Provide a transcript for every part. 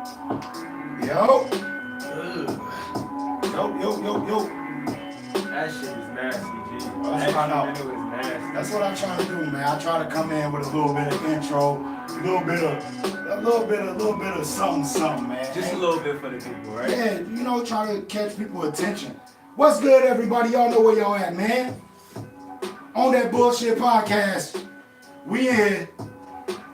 Yo. Ugh. Yo. That shit was nasty, G. Let's find out. That shit was nasty. That's what I try to do, man. I try to come in with a little bit of intro, a little bit of something, man. Just a little bit for the people, right? Yeah, try to catch people's attention. What's good, everybody? Y'all know where y'all at, man. On that bullshit podcast, we in.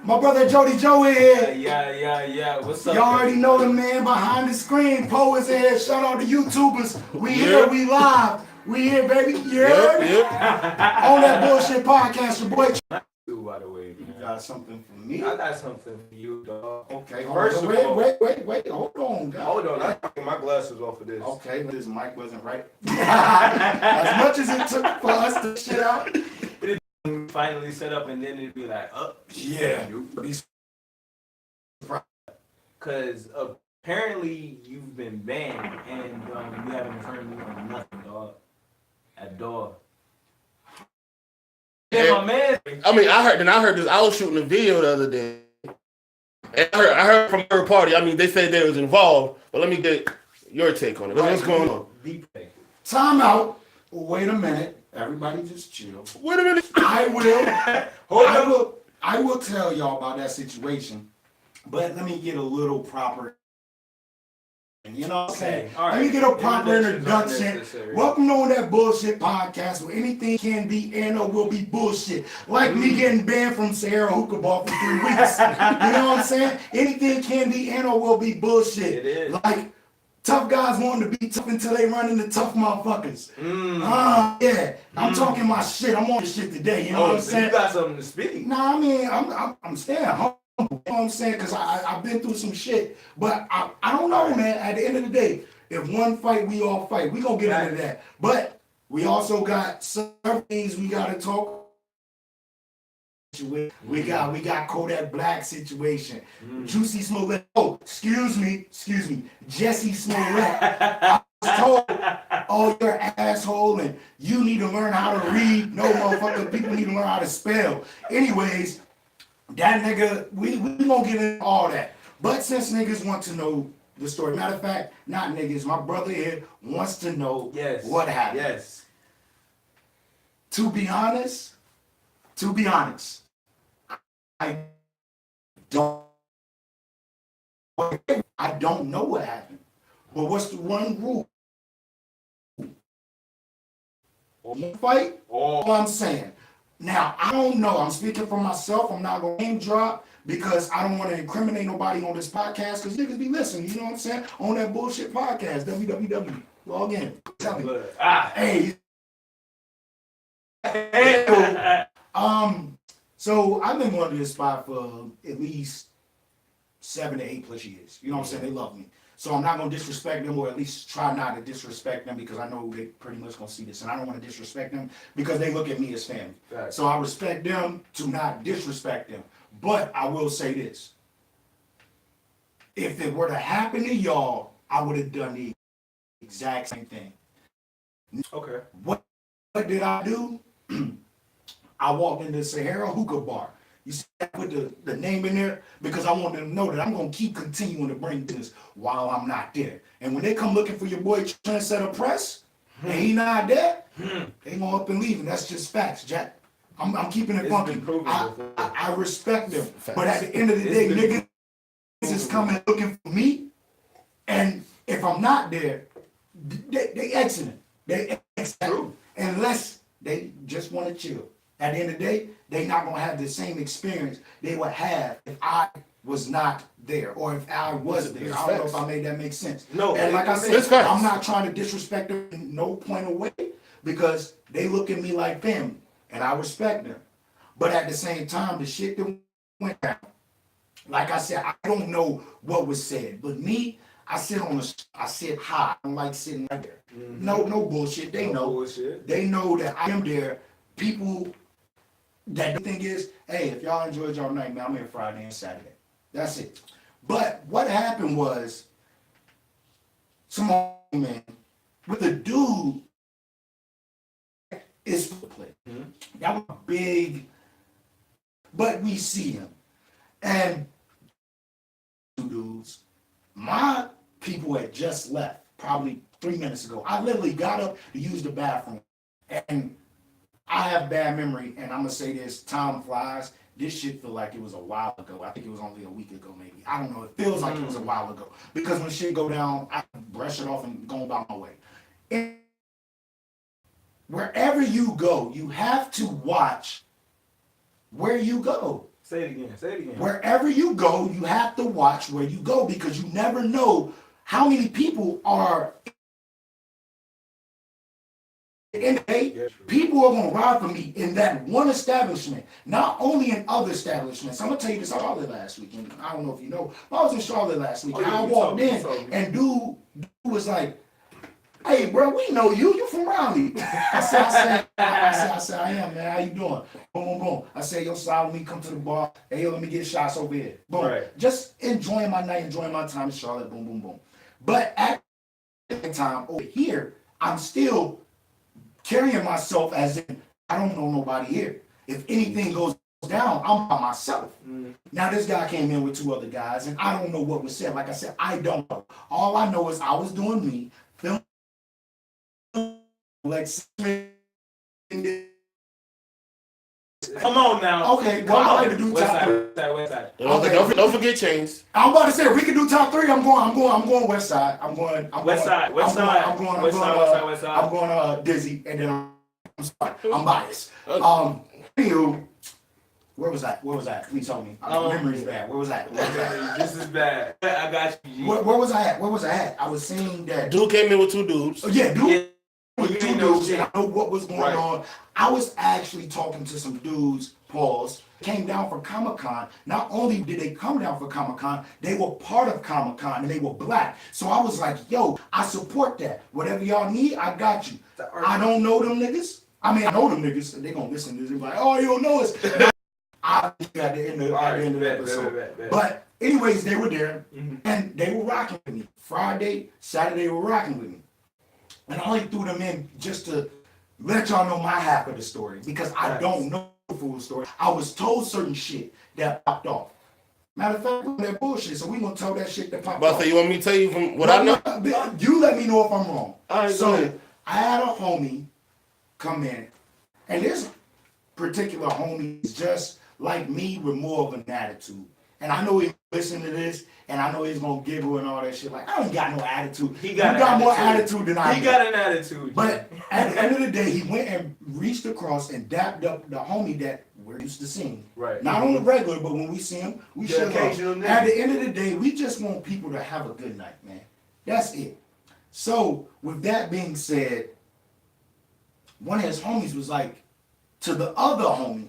My brother Jody Joe in here. Yeah. What's up? Y'all already know the man behind the screen. Poe is in here. Shout out to YouTubers. We here, we live. We here, baby. Yeah. On that bullshit podcast, your boy. By the way, man. You got something for me? I got something for you, dog. Okay, First of wait. all- Hold on, guys. Hold on, I'm taking my glasses off of this. Okay, this mic wasn't right. As much as it took for us to shit out. Finally set up, and then it'd be like, Yeah. Because apparently you've been banned, and you haven't turned me on nothing, dog. At all. Yeah, my man. I heard this. I was shooting a video the other day. And I heard from her party. They said they was involved. But let me get your take on it. What's going on? Time out. Wait a minute. Everybody just chill. Wait a minute. I will tell y'all about that situation. But let me get a little proper. You know what I'm saying? All right. Let me get a proper Introductions introduction. aren't necessary. Welcome on that bullshit podcast where anything can be and or will be bullshit. Like me getting banned from Sahara Hookah Bar for 3 weeks. You know what I'm saying? Anything can be and or will be bullshit. It is. Like tough guys wanting to be tough until they run into tough motherfuckers. Yeah. I'm talking my shit. I'm on the shit today. You know what I'm so saying? you got something to speak. Nah, I'm staying humble. You know what I'm saying? Because I've been through some shit. But I don't know, man. At the end of the day, if one fight, we all fight. We gonna get into that. But we also got some things we gotta talk. We got Kodak Black situation. Juicy Smollett. Oh, excuse me. Jesse Smollett. I was told, oh, you're an asshole and you need to learn how to read. No, motherfucker, people need to learn how to spell. Anyways, that nigga, we gonna get into all that. But since niggas want to know the story, matter of fact, not niggas, my brother here wants to know what happened. Yes. To be honest, I don't know what happened. But what's the one rule? One fight, all I'm saying. Now, I don't know. I'm speaking for myself. I'm not going to name drop because I don't want to incriminate nobody on this podcast because niggas be listening. You know what I'm saying? On that bullshit podcast, www. Log in. Tell me. Hey. So I've been going to this spot for at least 7 to 8 plus years. You know what I'm saying? They love me. So I'm not going to disrespect them, or at least try not to disrespect them, because I know they pretty much going to see this. And I don't want to disrespect them because they look at me as family. Right. So I respect them to not disrespect them. But I will say this. If it were to happen to y'all, I would have done the exact same thing. Okay. What did I do? I walked into Sahara Hookah Bar. You see, I put the name in there because I want them to know that I'm going to keep continuing to bring this while I'm not there. And when they come looking for your boy Trendsetter Press, and he not there, they going up and leave. And that's just facts, Jack. I'm keeping it funky. I respect them. But at the end of the day, niggas is coming looking for me. And if I'm not there, they exiting. They exiting. Unless they just want to chill. At the end of the day, they not gonna have the same experience they would have if I was not there, or if I was there. I don't know if I made that make sense. No, and like I said, I'm not trying to disrespect them in no point of way because they look at me like family, and I respect them. But at the same time, the shit that went down, like I said, I don't know what was said, but me, I sit high. I don't like sitting right there. No bullshit. They know. Bullshit. They know that I am there. People. That the thing is, hey, if y'all enjoyed y'all night, man, I'm here Friday and Saturday. That's it. But what happened was, some man with a dude is play. That was big, but we see him. And two dudes, people had just left, probably 3 minutes ago. I literally got up to use the bathroom, and I have bad memory, and I'm gonna say this: time flies. This shit feel like it was a while ago. I think it was only a week ago, maybe. I don't know. It feels like it was a while ago because when shit go down, I brush it off and go about my way. And wherever you go, you have to watch where you go. Say it again. Say it again. Wherever you go, you have to watch where you go because you never know how many people are in the day. People are going to ride for me in that one establishment, not only in other establishments. I'm going to tell you this, I was there last week, and I don't know if you know, but I was in Charlotte last week, and I walked in, and dude was like, hey, bro, we know you. You from Raleigh. I said, I am, man. How you doing? Boom, boom, boom. I said, yo, slide with me, come to the bar. Hey, yo, let me get shots over here. Boom. Right. Just enjoying my night, enjoying my time in Charlotte. Boom, boom, boom. But at the time over here, I'm still carrying myself as in I don't know nobody here. If anything goes down, I'm by myself. Now this guy came in with 2 other guys, and I don't know what was said. Like I said, I don't know. All I know is I was doing me, filming like. Come on now. Okay, well, I like to do top 3. West side. Don't forget chains. I'm about to say if we can do top 3. I'm going west side. I'm going Dizzy, and then I'm sorry, I'm biased. Anywho, where was that? Please tell me. Memory's bad. Where was that? This is bad. I got you. Where was I at? I was saying that Dude came in with 2 dudes. Oh, yeah, dude. Yeah. With 2 dudes, and I know what was going on. I was actually talking to some dudes, pause, came down for Comic-Con. Not only did they come down for Comic-Con, they were part of Comic-Con, and they were black. So I was like, yo, I support that. Whatever y'all need, I got you. I don't know them niggas. I mean, I know them niggas, and they gonna listen to this and be like, oh, you don't know us. I at the end of the episode. But anyways, they were there, and they were rocking with me. Friday, Saturday, they were rocking with me. And I only threw them in just to let y'all know my half of the story because I don't know the full story. I was told certain shit that popped off. Matter of fact, that bullshit. So we gonna tell that shit that popped off. But you want me to tell you from what I know? You let me know if I'm wrong. All right, so I had a homie come in, and this particular homie is just like me with more of an attitude. And I know he's listening to this, and I know he's gonna giggle and all that shit. Like, I don't got no attitude. He got more attitude than I do. He got an attitude. But at the end of the day, he went and reached across and dapped up the homie that we're used to seeing. Right. Not on the regular, but when we see him, we should occasional. At the end of the day, we just want people to have a good night, man. That's it. So, with that being said, one of his homies was like, to the other homie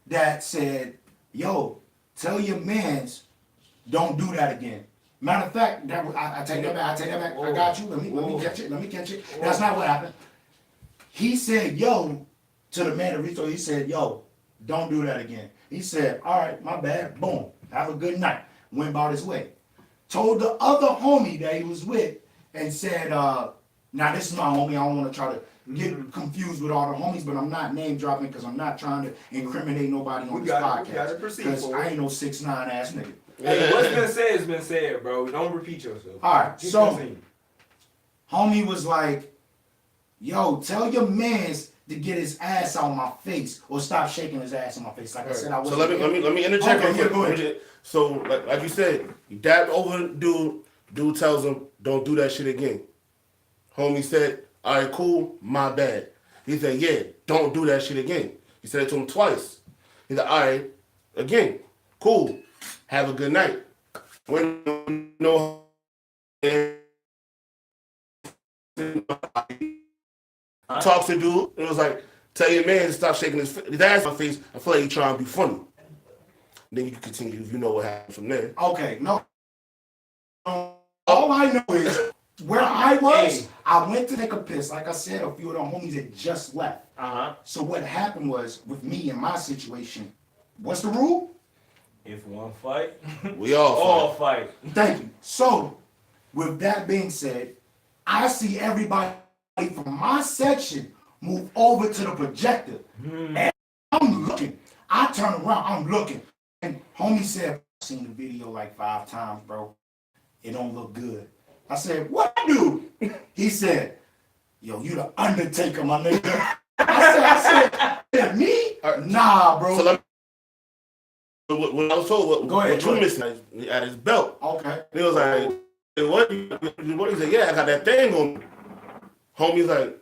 that said, yo, tell your mans, don't do that again. Matter of fact, I take that back. I got you. Let me catch it. That's not what happened. He said, yo, to the man that reached out, he said, yo, don't do that again. He said, all right, my bad. Boom. Have a good night. Went about his way. Told the other homie that he was with and said, now this is my homie. I don't want to try to get confused with all the homies, but I'm not name dropping because I'm not trying to incriminate nobody on this podcast. Because I ain't no 6'9" ass nigga. Hey, what's been said has been said, bro. Don't repeat yourself. All right, so homie was like, yo, tell your mans to get his ass out my face or stop shaking his ass in my face. Like I said, I was. So let me interject. Okay, go ahead. So like you said, you dabbed over the dude. Dude tells him, don't do that shit again. Homie said, all right, cool, my bad. He said, yeah, don't do that shit again. He said it to him twice. He said, all right, again, cool, have a good night. When no talks to dude, it was like, tell your man to stop shaking his ass in my face. I feel like he's trying to be funny. Then you can continue if you know what happened from there. Okay, no. All I know is where I was, I went to take a piss. Like I said, a few of the homies had just left. So what happened was, with me and my situation, what's the rule? If one fight, we all fight. Thank you. So, with that being said, I see everybody from my section move over to the projector. And I'm looking. I turn around, I'm looking. And homie said, I've seen the video like 5 times, bro. It don't look good. I said, what I do? He said, yo, you the Undertaker, my nigga. I said, me? Nah, bro. So what I was told, what you missing at his belt. Okay. He was like, what? He said, yeah, I got that thing on me. Homie's like,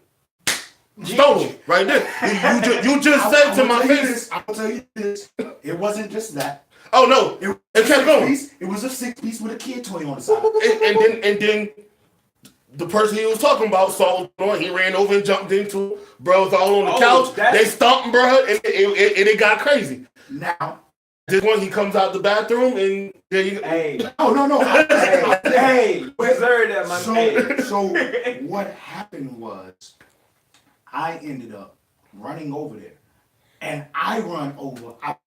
stole him right there. You just said to my face. I'll tell you this. It wasn't just that. Oh no, it kept going. It was a 6-piece with a kid toy on the side. And then the person he was talking about saw it. He ran over and jumped into bro. Was all on the couch. They stomped, bro, and it got crazy. Now. This one, he comes out the bathroom and there you go. Hey. No. Hey. Preserve that, my man. So what happened was I ended up running over there. And I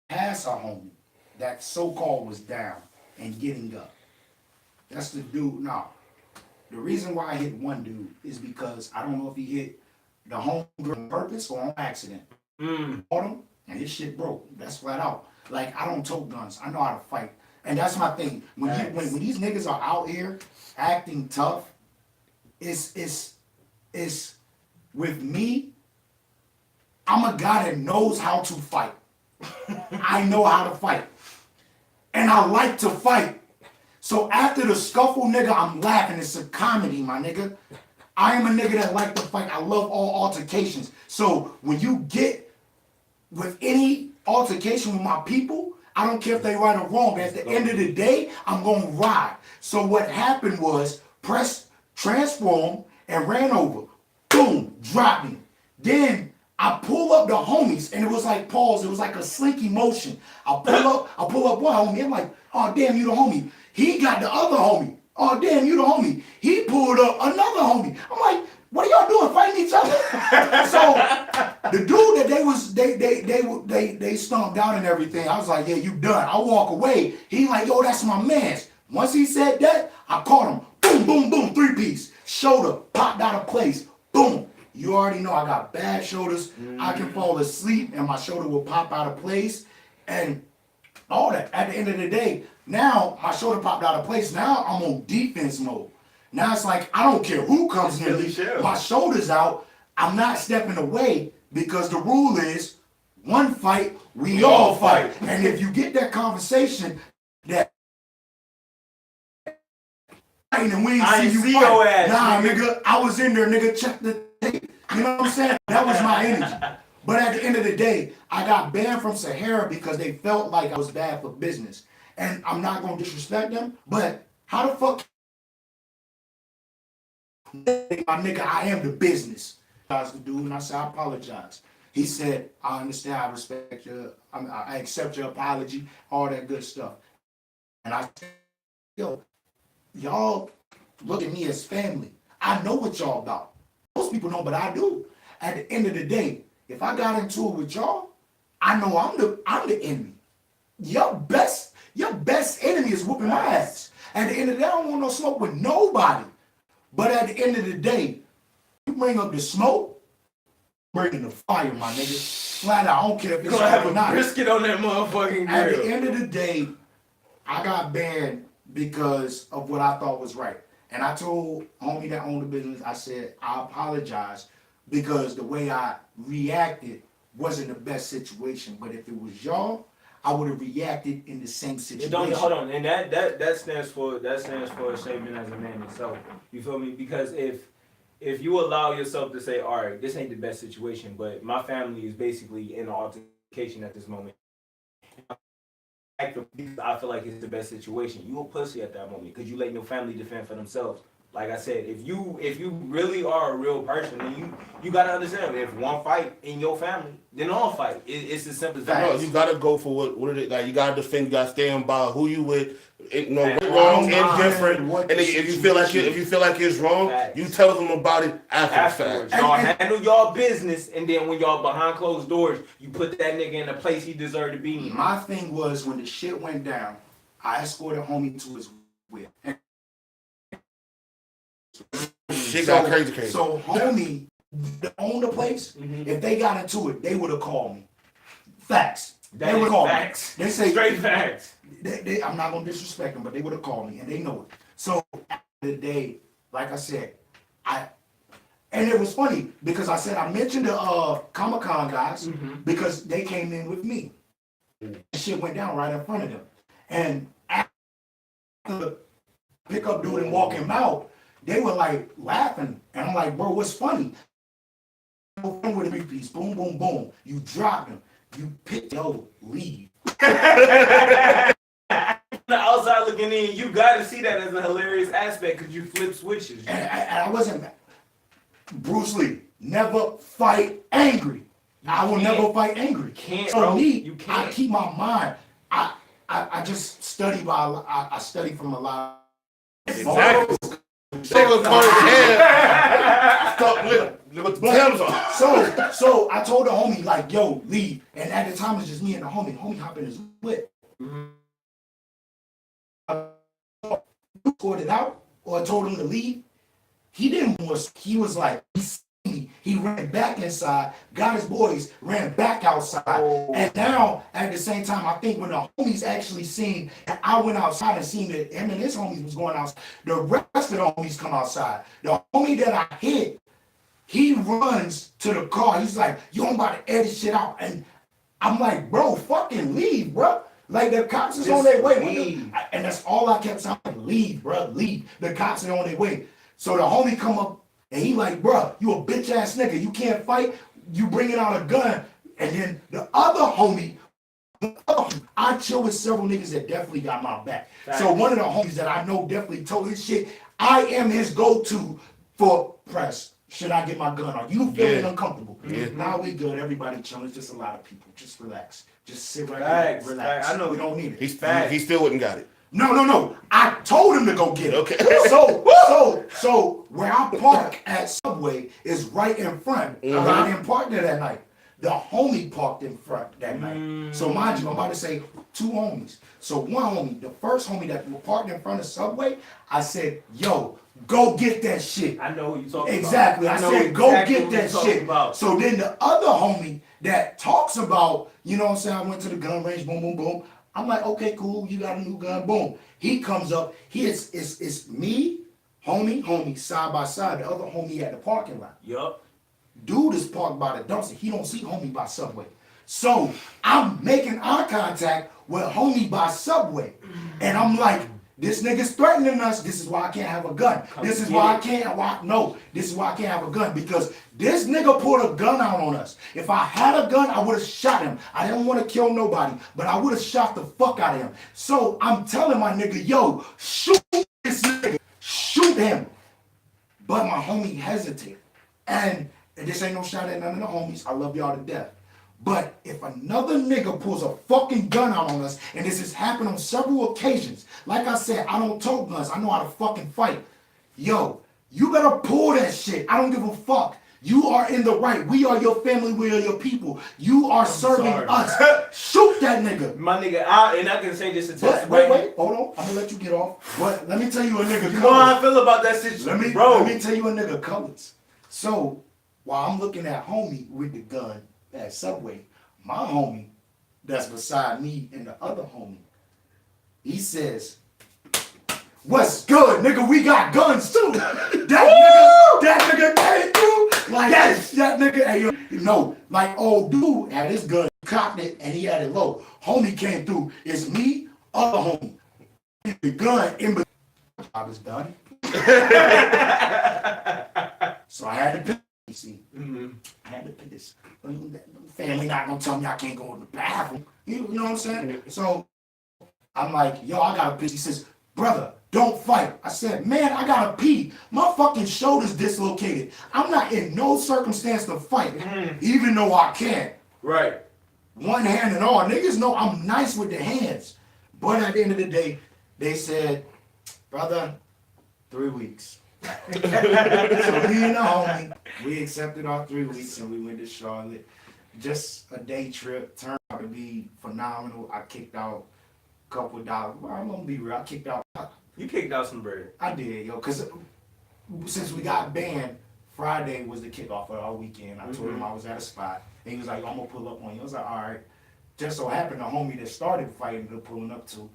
passed a homie that so-called was down and getting up. That's the dude. Now, the reason why I hit one dude is because I don't know if he hit the homie on purpose or on accident. Caught him and his shit broke. That's flat out. Like, I don't tote guns. I know how to fight. And that's my thing. When these niggas are out here acting tough, it's with me, I'm a guy that knows how to fight. I know how to fight. And I like to fight. So after the scuffle, nigga, I'm laughing. It's a comedy, my nigga. I am a nigga that like to fight. I love all altercations. So when you get with any altercation with my people, I don't care if they right or wrong. At the end of the day, I'm going to ride. So what happened was press, transform, and ran over. Boom, dropped me. Then I pull up the homies, and it was like pause. It was like a slinky motion. I pull up one homie. I'm like, oh, damn, you the homie. He got the other homie. Oh, damn, you the homie. He pulled up another homie. I'm like, what are y'all doing, fighting each other? So the dude that they stomped out and everything, I was like, yeah, you done. I walk away. He like, yo, that's my man's. Once he said that, I caught him. Boom, boom, boom, 3-piece. Shoulder popped out of place. Boom. You already know I got bad shoulders. I can fall asleep and my shoulder will pop out of place. And all that. At the end of the day, now my shoulder popped out of place. Now I'm on defense mode. Now it's like, I don't care who comes near me. My shoulder's out. I'm not stepping away because the rule is one fight, we all fight. And if you get that conversation that and we ain't see you fight. Ass, nah, nigga, I was in there, nigga, check the tape. You know what I'm saying? That was my energy. But at the end of the day, I got banned from Sahara because they felt like I was bad for business. And I'm not going to disrespect them, but how the fuck my nigga, I am the business. I was the dude, and I said, I apologize. He said, I understand, I respect I accept your apology, all that good stuff. And I said, yo, y'all look at me as family. I know what y'all about. Most people know, but I do. At the end of the day, if I got into it with y'all, I know I'm the enemy. Your best enemy is whooping my ass. At the end of the day, I don't want no smoke with nobody. But at the end of the day, you bring up the smoke, bringing the fire, my nigga. Flat out, I don't care if it's have or not. Brisket on that motherfucking grill. At the end of the day, I got banned because of what I thought was right. And I told homie that owned the business, I said, I apologize because the way I reacted wasn't the best situation. But if it was y'all, I would have reacted in the same situation. Hold on, and that stands for a statement as a man itself. You feel me? Because if you allow yourself to say, all right, this ain't the best situation, but my family is basically in an altercation at this moment. I feel like it's the best situation. You a pussy at that moment because you letting your family defend for themselves. Like I said, if you really are a real person, then you gotta understand if one fight in your family, then all fight. It's as simple as that. No, you gotta go for what it is. Like you gotta defend. You gotta stand by who you with. Wrong and different. And if you feel like it's wrong, you tell them about it after the fact. Y'all handle y'all business, and then when y'all behind closed doors, you put that nigga in the place he deserved to be in. My thing was when the shit went down, I escorted homie to his whip. Shit got crazy. So homie that owned the place, if they got into it, they would have called me. Facts. They would call me. They say straight facts. I'm not gonna disrespect them, but they would have called me, and they know it. So the day, like I said, and it was funny because I said I mentioned the Comic-Con guys because they came in with me. Shit went down right in front of them. And after the pickup dude and walk him out, they were like laughing. And I'm like, bro, what's funny? With a three-piece, boom, boom, boom. You drop him. You pick, yo, leave. The outside looking in, you got to see that as a hilarious aspect because you flip switches. And I wasn't. Bruce Lee, never fight angry. I will never fight angry. Can't, so bro. me, You can't. I keep my mind. I just study I study from a lot. Exactly. Nigga call his hair. Stop with the Timbs on. So I told the homie, like, yo, leave. And at the time, it's just me and the homie. Homie hop in his whip. Scored it out, or I told him to leave. He didn't want. He was like, he ran back inside, got his boys, ran back outside. And now, at the same time, I think when the homies actually seen that I went outside and seen that him and his homies was going outside, the rest of the homies come outside. The homie that I hit, he runs to the car. He's like, yo, I'm about to air this shit out. And I'm like, bro, fucking leave, bro. Like, the cops is on their way. And that's all I kept saying, leave, bro, leave. The cops are on their way. So the homie come up, and he like, bro, you a bitch ass nigga. You can't fight. You bringing out a gun. And then the other homie, I chill with several niggas that definitely got my back. Right. So one of the homies that I know definitely told his shit, I am his go-to for press. Should I get my gun on? You feeling uncomfortable? Yeah. Now we good. Everybody chilling. It's just a lot of people. Just relax. Just sit right there. Relax. I know we don't need it. He still wouldn't got it. No. I told him to go get it. Okay. So where I park at Subway is right in front. I didn't park there that night. The homie parked in front that night. So mind you, I'm about to say two homies. So one homie, the first homie that parked in front of Subway, I said, yo, go get that shit. I know who you talking exactly. about. I said, go get that shit. So then the other homie that talks about, you know what I'm saying, I went to the gun range, boom, boom, boom. I'm like, okay, cool, you got a new gun, boom. He comes up, it's me, homie, side by side, the other homie at the parking lot. Yup. Dude is parked by the dumpster. He don't see homie by Subway. So I'm making eye contact with homie by Subway. And I'm like, this nigga's threatening us. This is why I can't have a gun. This is why I can't have a gun. Because this nigga pulled a gun out on us. If I had a gun, I would have shot him. I didn't want to kill nobody, but I would have shot the fuck out of him. So I'm telling my nigga, yo, shoot this nigga. Shoot him. But my homie hesitated. And this ain't no shot at none of the homies. I love y'all to death. But if another nigga pulls a fucking gun out on us, and this has happened on several occasions, like I said, I don't tote guns. I know how to fucking fight. Yo, you better pull that shit. I don't give a fuck. You are in the right. We are your family. We are your people. You are serving us. Shoot that nigga. My nigga, and I can say this to test. Wait, hold on. I'm gonna let you get off. But let me tell you a nigga. You know how I feel about that situation, Let me tell you a nigga colors. So while I'm looking at homie with the gun at Subway, my homie that's beside me and the other homie, he says, what's good, nigga? We got guns too. That nigga came through. Like, yes, that nigga, hey, you know, like old dude had his gun, cocked it, and he had it low. Homie came through. It's me, other homie. The gun in between. I was done. So I had to pick. You see, I had to pick this. Family not gonna tell me I can't go in the bathroom. You know what I'm saying? So I'm like, yo, I gotta pee. He says, brother, don't fight. I said, man, I gotta pee. My fucking shoulder's dislocated. I'm not in no circumstance to fight, even though I can. Right. One hand and all. Niggas know I'm nice with the hands. But at the end of the day, they said, brother, 3 weeks. So me and the homie, we accepted our 3 weeks and we went to Charlotte. Just a day trip, turned out to be phenomenal. I kicked out a couple of dollars. Well, I'm gonna be real, I kicked out. You kicked out some bread. I did, yo, because since we got banned, Friday was the kickoff of our weekend. I told him I was at a spot. And he was like, I'm gonna pull up on you. I was like, all right. Just so happened the homie that started fighting to pulling up to,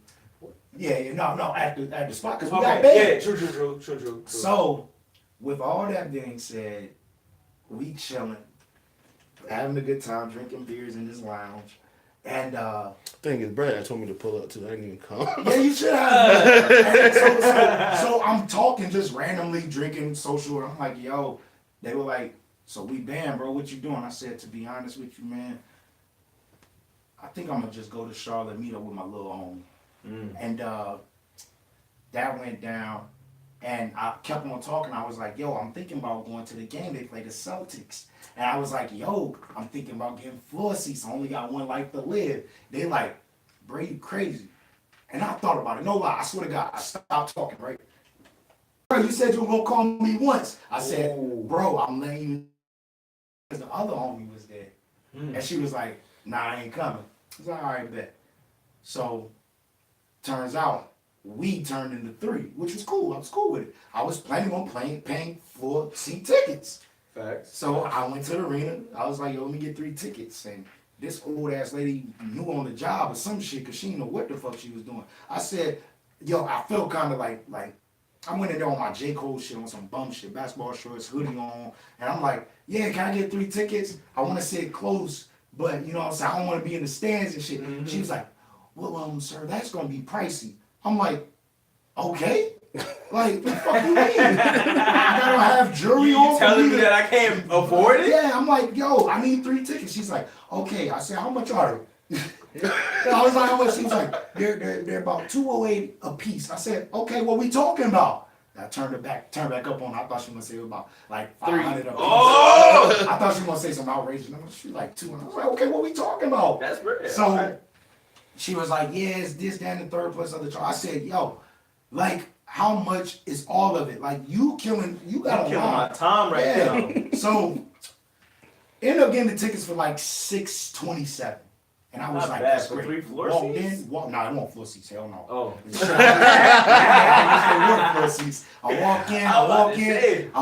Yeah, no, at the spot, because we Okay, got banned. yeah, true. So, with all that being said, we chilling, having a good time, drinking beers in this lounge. And Thing is, Brad told me to pull up too. I didn't even come. yeah, you should have. And so I'm talking just randomly, drinking social. And I'm like, yo, they were like, so we banned, bro. What you doing? I said, to be honest with you, man, I think I'm gonna just go to Charlotte, meet up with my little homie. And that went down. And I kept on talking. I was like, yo, I'm thinking about going to the game. They play the Celtics. And I was like, yo, I'm thinking about getting floor seats. I only got one life to live. They like, bro, you crazy. And I thought about it. No lie. I swear to God, I stopped talking, right? Bro, you said you were going to call me once. I said, bro, I'm letting you know. Because the other homie was there. And she was like, nah, I ain't coming. I was like, all right, bet. So, turns out, we turned into 3, which was cool. I was cool with it. I was planning on paying for seat tickets. Facts. So I went to the arena. I was like, yo, let me get 3 tickets. And this old ass lady knew on the job or some shit because she didn't know what the fuck she was doing. I said, yo, I felt kind of like I went in there on my J. Cole shit, on some bum shit, basketball shorts, hoodie on. And I'm like, yeah, can I get 3 tickets? I want to sit close, but you know what I'm saying? I don't want to be in the stands and shit. Mm-hmm. She was like, well, sir, that's going to be pricey. I'm like, okay. Like, the fuck you mean? I gotta have jewelry on. You telling me that I can't afford it? Yeah, I'm like, yo, I need 3 tickets. She's like, okay. I said, how much are they? I was like, how much? She was like, they're about $208 a piece. I said, okay, what we talking about? I turned back up on her. I thought she was gonna say it was about like 500 a piece. Oh! I thought she was gonna say some outrageous number. She was like 200. I was like, okay, what we talking about? That's real. So right. She was like, yeah, it's this, that, and the third plus other charge. I said, yo, like, how much is all of it? Like, you got killing my time right now. So, ended up getting the tickets for like $627. And I was Not like, bad. that's For great. 3 floor Walked seats? in, nah, I don't want floor seats. Hell no. Oh. Floor seats. I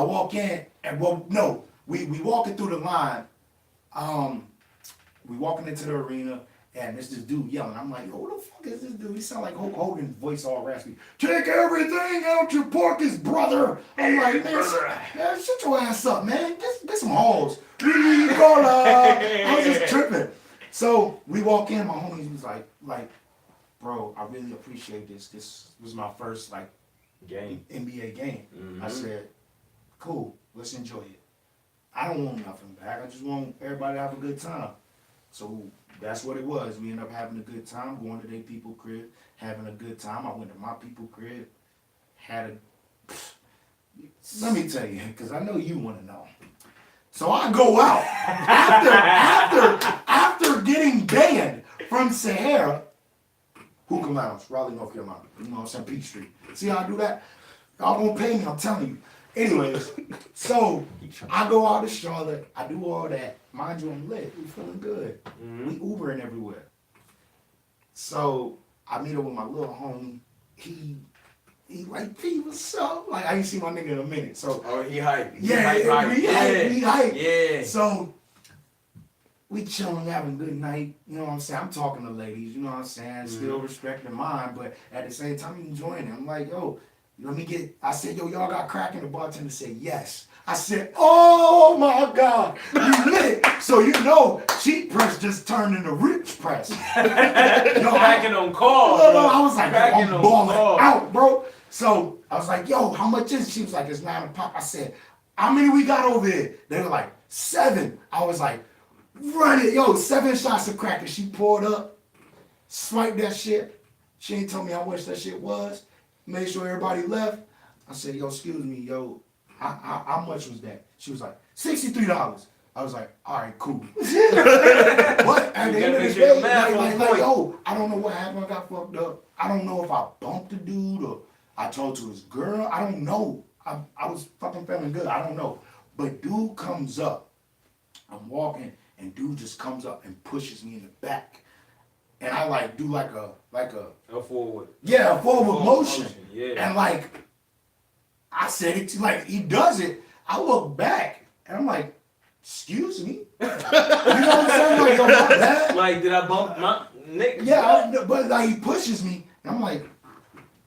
walk in, and well, no, we walking through the line. We walking into the arena. And there's this dude yelling. I'm like, yo, who the fuck is this dude? He sound like Hulk Hogan's voice all raspy. Take everything out your pockets, brother. I'm like, man, shut your ass up, man. Get some hoes. I was just tripping. So we walk in. My homie was like, bro, I really appreciate this. This was my first game, NBA game. Mm-hmm. I said, cool, let's enjoy it. I don't want nothing back. I just want everybody to have a good time. So that's what it was. We ended up having a good time, going to their people crib, having a good time. I went to my people crib, let me tell you, because I know you want to know. So I go out after getting banned from Sahara, Hookah Lounge, Raleigh, North Carolina. You know what I'm saying? Peachtree. See how I do that? Y'all won't pay me, I'm telling you. Anyways, so I go out to Charlotte. I do all that. Mind you, I'm lit. We feeling good. Mm-hmm. We Ubering everywhere. So I meet up with my little homie. He like, P, what's up? Like, I ain't seen my nigga in a minute. So he hype. He hype. Yeah. So we chilling, having a good night. You know what I'm saying? I'm talking to ladies. You know what I'm saying? Still respecting mine, but at the same time, enjoying it. I'm like, yo. I said, yo, y'all got crack? And the bartender said, yes. I said, oh my God, you lit. So you know, cheap press just turned into rich press. Cracking on call. No, I was like, I'm balling out, bro. So I was like, yo, how much is it? She was like, it's 9 a pop. I said, how many we got over here? They were like, 7. I was like, run it. Yo, 7 shots of crack. And she poured up, swiped that shit. She ain't told me how much that shit was. Made sure everybody left. I said, yo, excuse me, yo, how much was that? She was like, $63. I was like, all right, cool. But at the end of the day, like, yo, I don't know what happened. I got fucked up. I don't know if I bumped the dude or I talked to his girl. I don't know. I was fucking feeling good. I don't know. But dude comes up. I'm walking, and dude just comes up and pushes me in the back. And I do like a forward. Yeah, a forward motion. Yeah. And I said it he does it. I look back and I'm like, excuse me. You know what I'm saying? Like, yo, my bad. Like, did I bump my nigga? Yeah, but he pushes me and I'm like,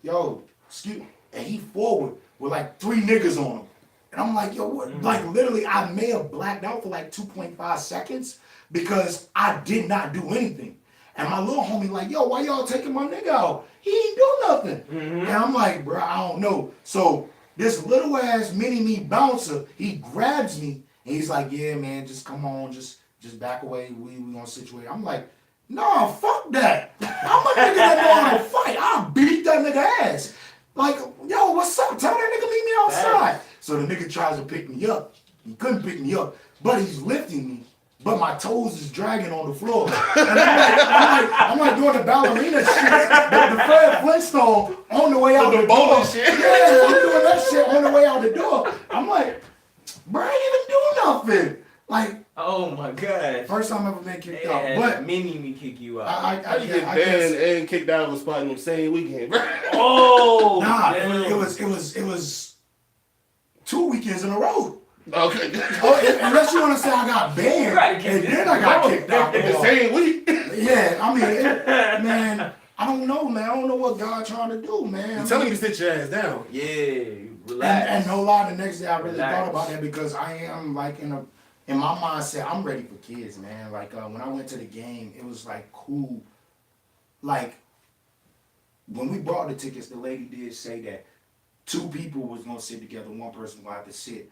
yo, excuse me. And he forward with like 3 niggas on him. And I'm like, yo, what? Like, literally, I may have blacked out for like 2.5 seconds because I did not do anything. And my little homie like, yo, why y'all taking my nigga out? He ain't do nothing. And I'm like, bro, I don't know. So this little ass mini-me bouncer, he grabs me and he's like, yeah, man, just come on, just back away. We gonna situate. I'm like, nah, fuck that. I'm a nigga that know how to fight. I'll beat that nigga ass. Like, yo, what's up? Tell that nigga meet me outside. So the nigga tries to pick me up. He couldn't pick me up, but he's lifting me. But my toes is dragging on the floor. And I'm like doing the ballerina shit, the Fred Flintstone on the way out the door. Shit. Yeah, I'm doing that shit on the way out the door. I'm like, bro, I ain't even do nothing. Like, oh my god. First time I've ever been kicked out. Yeah, But me kick you out. How you get banned and kicked out of a spot in the same weekend, bro? Oh, nah, damn. it was 2 weekends in a row. Okay. Unless you want to say I got banned, and then I got kicked out. The same week. Yeah, I mean, man, I don't know, man. I don't know what God trying to do, man. I'm telling you to sit your ass down. Yeah, relax. And no lie, the next day I really Relax. thought about that because I am like in my mindset, I'm ready for kids, man. Like when I went to the game, it was like cool. Like when we bought the tickets, the lady did say that 2 people was gonna sit together, 1 person gonna have to sit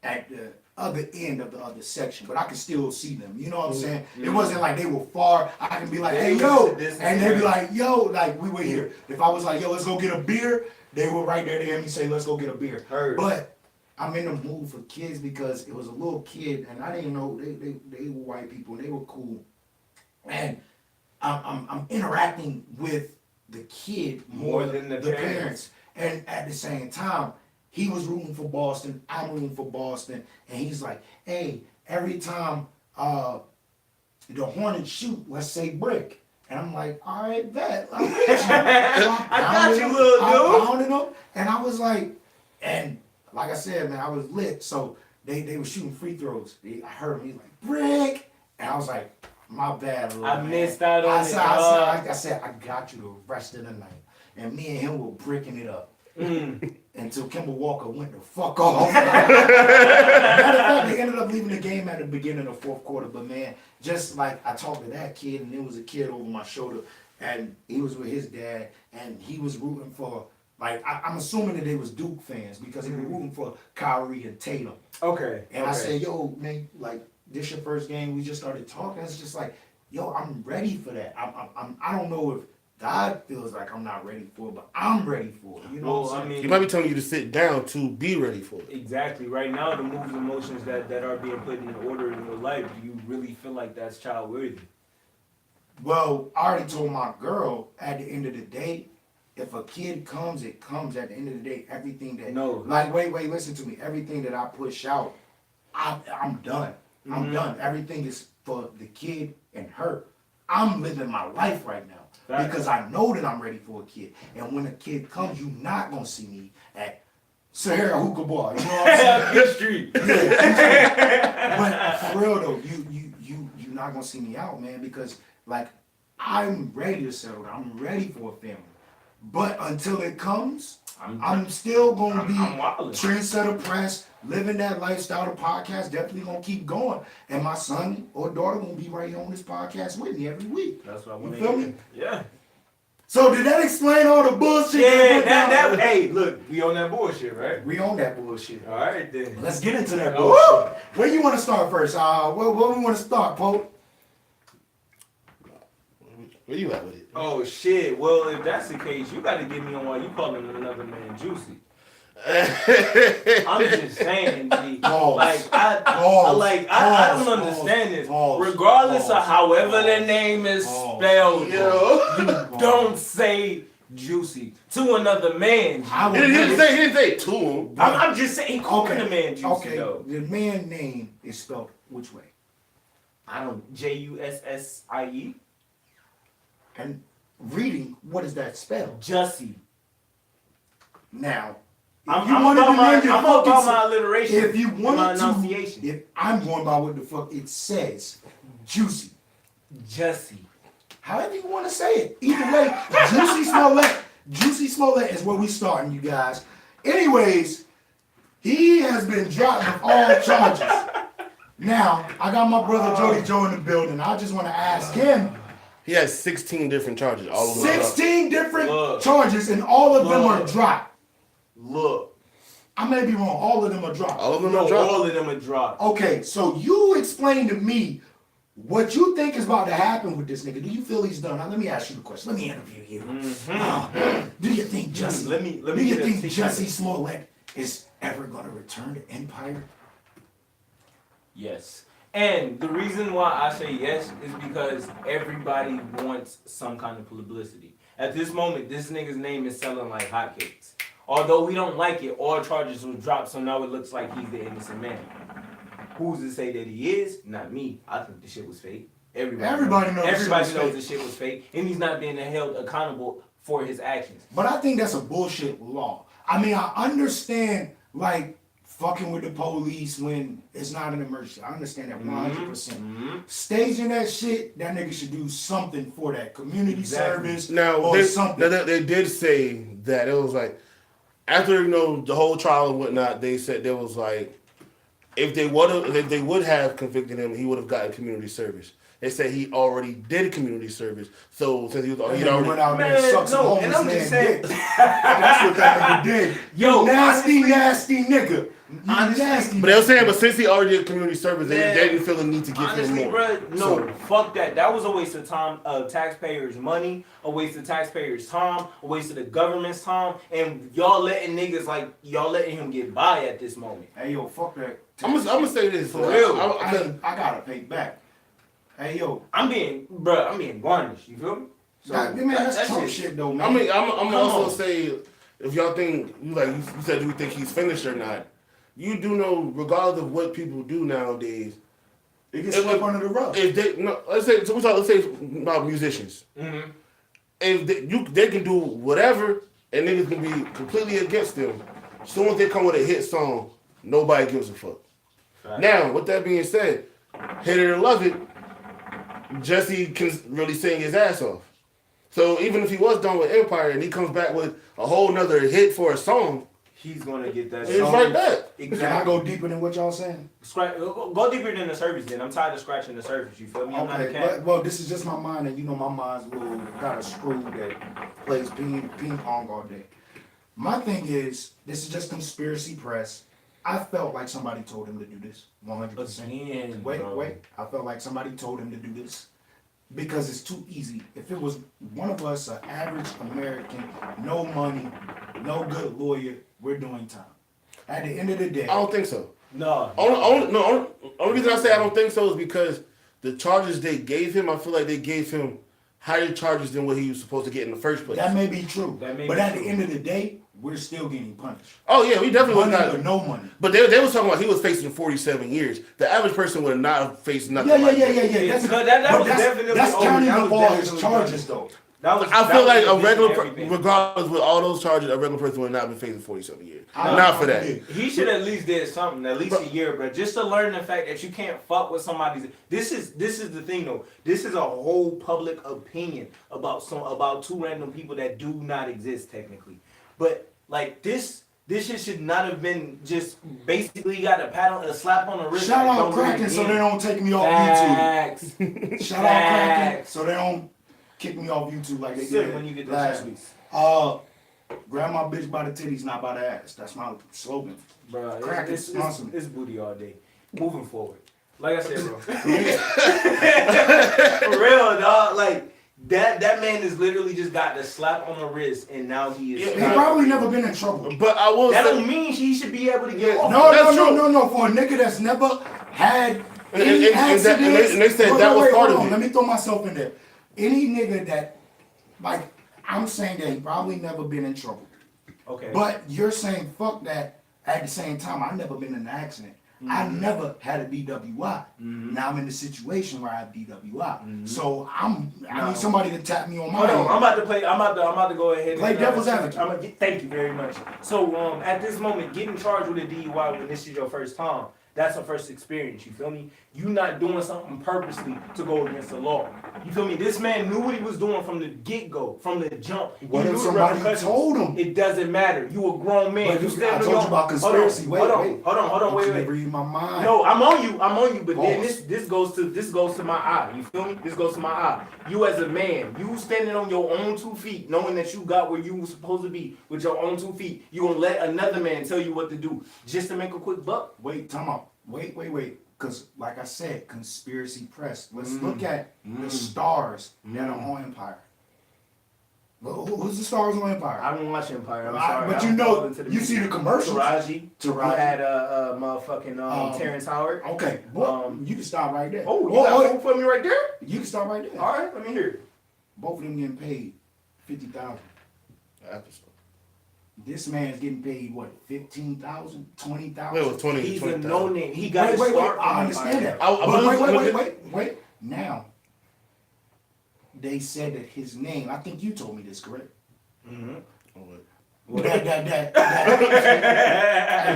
at the other end of the other section, but I could still see them. You know what I'm saying? It wasn't like they were far. I can be like, hey, yo, and they'd be like, yo, like we were here. If I was like, yo, let's go get a beer, they were right there to hear me say, let's go get a beer. Heard. But I'm in the mood for kids because it was a little kid, and I didn't know they were white people, and they were cool, and I'm interacting with the kid more than the parents, and at the same time. He was rooting for Boston, I'm rooting for Boston, and he's like, hey, every time the Hornets shoot, let's say brick. And I'm like, all right, bet. I'm with you. So I got you, little dude. I pounded them, and I was like, and like I said, man, I was lit. So they were shooting free throws. I heard him, he's like, brick. And I was like, my bad, little man. missed out on it. I said, I got you the rest of the night. And me and him were bricking it up. Until Kemba Walker went the fuck off. Matter of fact, they ended up leaving the game at the beginning of the 4th quarter. But man, just like I talked to that kid, and there was a kid over my shoulder, and he was with his dad, and he was rooting for, like, I'm assuming that they was Duke fans because he was rooting for Kyrie and Tatum. Okay. And I said, yo, man, like, this your first game? We just started talking. It's just like, yo, I'm ready for that. I don't know if God feels like I'm not ready for it, but I'm ready for it. You know what I'm saying? He might be telling you to sit down to be ready for it. Exactly. Right now, the moves and motions that are being put in order in your life, do you really feel like that's child worthy? Well, I already told my girl at the end of the day, if a kid comes, it comes. At the end of the day, everything that like wait, listen to me. Everything that I push out, I'm done. I'm done. Everything is for the kid and her. I'm living my life right now. Because I know that I'm ready for a kid. And when a kid comes, you're not going to see me at Sahara Hookah Bar. You know what I'm saying? Good street. Yeah. But for real though, you're not going to see me out, man, because like I'm ready to settle down. I'm ready for a family. But until it comes, I'm still going to be trendsetter press, living that lifestyle. The podcast definitely going to keep going. And my son or daughter going to be right here on this podcast with me every week. That's what I want to to feel hear. me? Yeah. So did that explain all the bullshit? Yeah, hey, look, we on that bullshit, right? We on that bullshit. All right, then. Let's get into that bullshit. Where you want to start first? Where we want to start, Pope? Where you at with it? Oh, shit. Well, if that's the case, you got to get me on why you calling another man juicy. I'm just saying, G. Like I don't understand this. Regardless of however the name is spelled, you don't say juicy to another man. He didn't say to him. I'm just saying, calling the man juicy though. The man name is spelled which way? I don't. Jussie. And reading, what is that spell? Jussie. Now. I'm about my alliteration. If you want my to, enunciation. if I'm going by what the fuck it says, juicy. Jussie. However you want to say it. Either way, juicy smell like Juicy Smollett is where we starting, you guys. Anyways, he has been dropped of all charges. Now, I got my brother Jody Joe in the building. I just want to ask him. He has 16 different charges. All of them 16 different charges, and all of them are dropped. Look. I may be wrong. All of them are dropped. All of them are dropped. All of them are dropped. Okay, so you explain to me what you think is about to happen with this nigga. Do you feel he's done? Now, let me ask you the question. Let me interview you. Do you think Jussie? Let me do you think Jussie Smollett is ever gonna return to Empire? Yes. And the reason why I say yes is because everybody wants some kind of publicity. At this moment, this nigga's name is selling like hotcakes. Although we don't like it, all charges were dropped, so now it looks like he's the innocent man. Who's to say that he is? Not me. I think the shit was fake. Everybody knows the shit was fake, and he's not being held accountable for his actions. But I think that's a bullshit law. I mean, I understand, like, fucking with the police when it's not an emergency. I understand that 100%. Staging that shit, that nigga should do something for that community service or something. They did say that it was like, after the whole trial and whatnot, they said there was like, if they would have convicted him, he would have gotten community service. They said he already did community service, so since he already went out there and sucked some homeless and I'm just saying, that's what that nigga did. Yo, nasty nigga. Nasty. But they were saying, but since he already did community service, they didn't feel the need to give him more. Bro, fuck that. That was a waste of time, taxpayers' money, a waste of taxpayers' time, a waste of the government's time, and y'all letting him get by at this moment. Hey yo, fuck that. I'm gonna say this for real. I gotta pay back. Hey yo, I'm being garnished. You feel me? So man, that's Trump shit though, man. I mean, I'm also say, if y'all think you said you think he's finished or not, you do know, regardless of what people do nowadays, it gets swept under the rug. If they let's say about musicians, if they can do whatever, and niggas can be completely against them. As soon as they come with a hit song, nobody gives a fuck. Right. Now, with that being said, hate it or love it, Jussie can really sing his ass off. So even if he was done with Empire and he comes back with a whole nother hit for a song, he's gonna get that. It's right back. Exactly. Can I go deeper than what y'all saying? Go deeper than the surface. Then I'm tired of scratching the surface. You feel me? I'm not a cat. Well, this is just my mind, and my mind's got a screw that plays ping pong all day. My thing is, this is just conspiracy press. I felt like somebody told him to do this. 100%. Wait. I felt like somebody told him to do this. Because it's too easy. If it was one of us, an average American, no money, no good lawyer, we're doing time. At the end of the day, I don't think so. No. Only reason I say I don't think so is because the charges they gave him, I feel like they gave him higher charges than what he was supposed to get in the first place. That may be true. But at the end of the day, we're still getting punished. Oh yeah, we definitely was not no money. But they were talking about he was facing 47 years. The average person would not have faced nothing. Yeah. That's counting up all his charges though. I feel like a regular, regardless with all those charges, a regular person would not have been facing 47 years. Not for that. He should at least did something, at least a year, bro. Just to learn the fact that you can't fuck with somebody's. This is the thing though. This is a whole public opinion about two random people that do not exist technically. But like this shit should not have been just basically got a slap on the wrist. Shout out Kraken so they don't take me off YouTube. Shout out Kraken so they don't kick me off YouTube like they did when you get last week. Grab my bitch by the titties, not by the ass. That's my slogan. Bro, Kraken, it's booty all day. Moving forward. Like I said, bro. For real, dog. Like that man is literally just got the slap on the wrist, and now he is. He probably never been in trouble. But I will. That don't mean he should be able to get off. No. For a nigga that's never had any accidents. And they said that was part of it. Let me throw myself in there. Any nigga that, like, I'm saying that he probably never been in trouble. Okay. But you're saying fuck that. At the same time, I've never been in an accident. I never had a DWI. Now I'm in the situation where I have DWI. So I need somebody to tap me on my. Hold on, I'm about to go ahead and play devil's advocate. Thank you very much. So at this moment, getting charged with a DUI when this is your first time, That's a first experience, you feel me? You not doing something purposely to go against the law. You feel me? This man knew what he was doing from the get-go, from the jump. What He if knew the somebody repercussions. told him? It doesn't matter. You a grown man. But You I stand told on you about conspiracy. Hold on, wait. Read my mind. No, I'm on you. But then Pause. this goes to my eye. You feel me? This goes to my eye. You as a man, you standing on your own 2 feet, knowing that you got where you were supposed to be with your own 2 feet. You gonna let another man tell you what to do just to make a quick buck? Wait, time out. Wait. Because, like I said, conspiracy press. Let's look at the stars that are on Empire. Who's the stars on Empire? I don't watch Empire. I'm sorry. But I you don't know, fall into the you see the music. commercials. Taraji. You Taraji. had motherfucking Terrence Howard. Okay, well, you can stop right there. Oh, you got one for me right there? You can stop right there. All right, let me hear it. Both of them getting paid $50,000. Episode. This man's getting paid what, 15,000, 20,000? It was 20. He's 20,000. a no name. He got Wait. his start from I understand Empire. that. But wait. Now, they said that his name. I think you told me this, correct? Mm-hmm. That.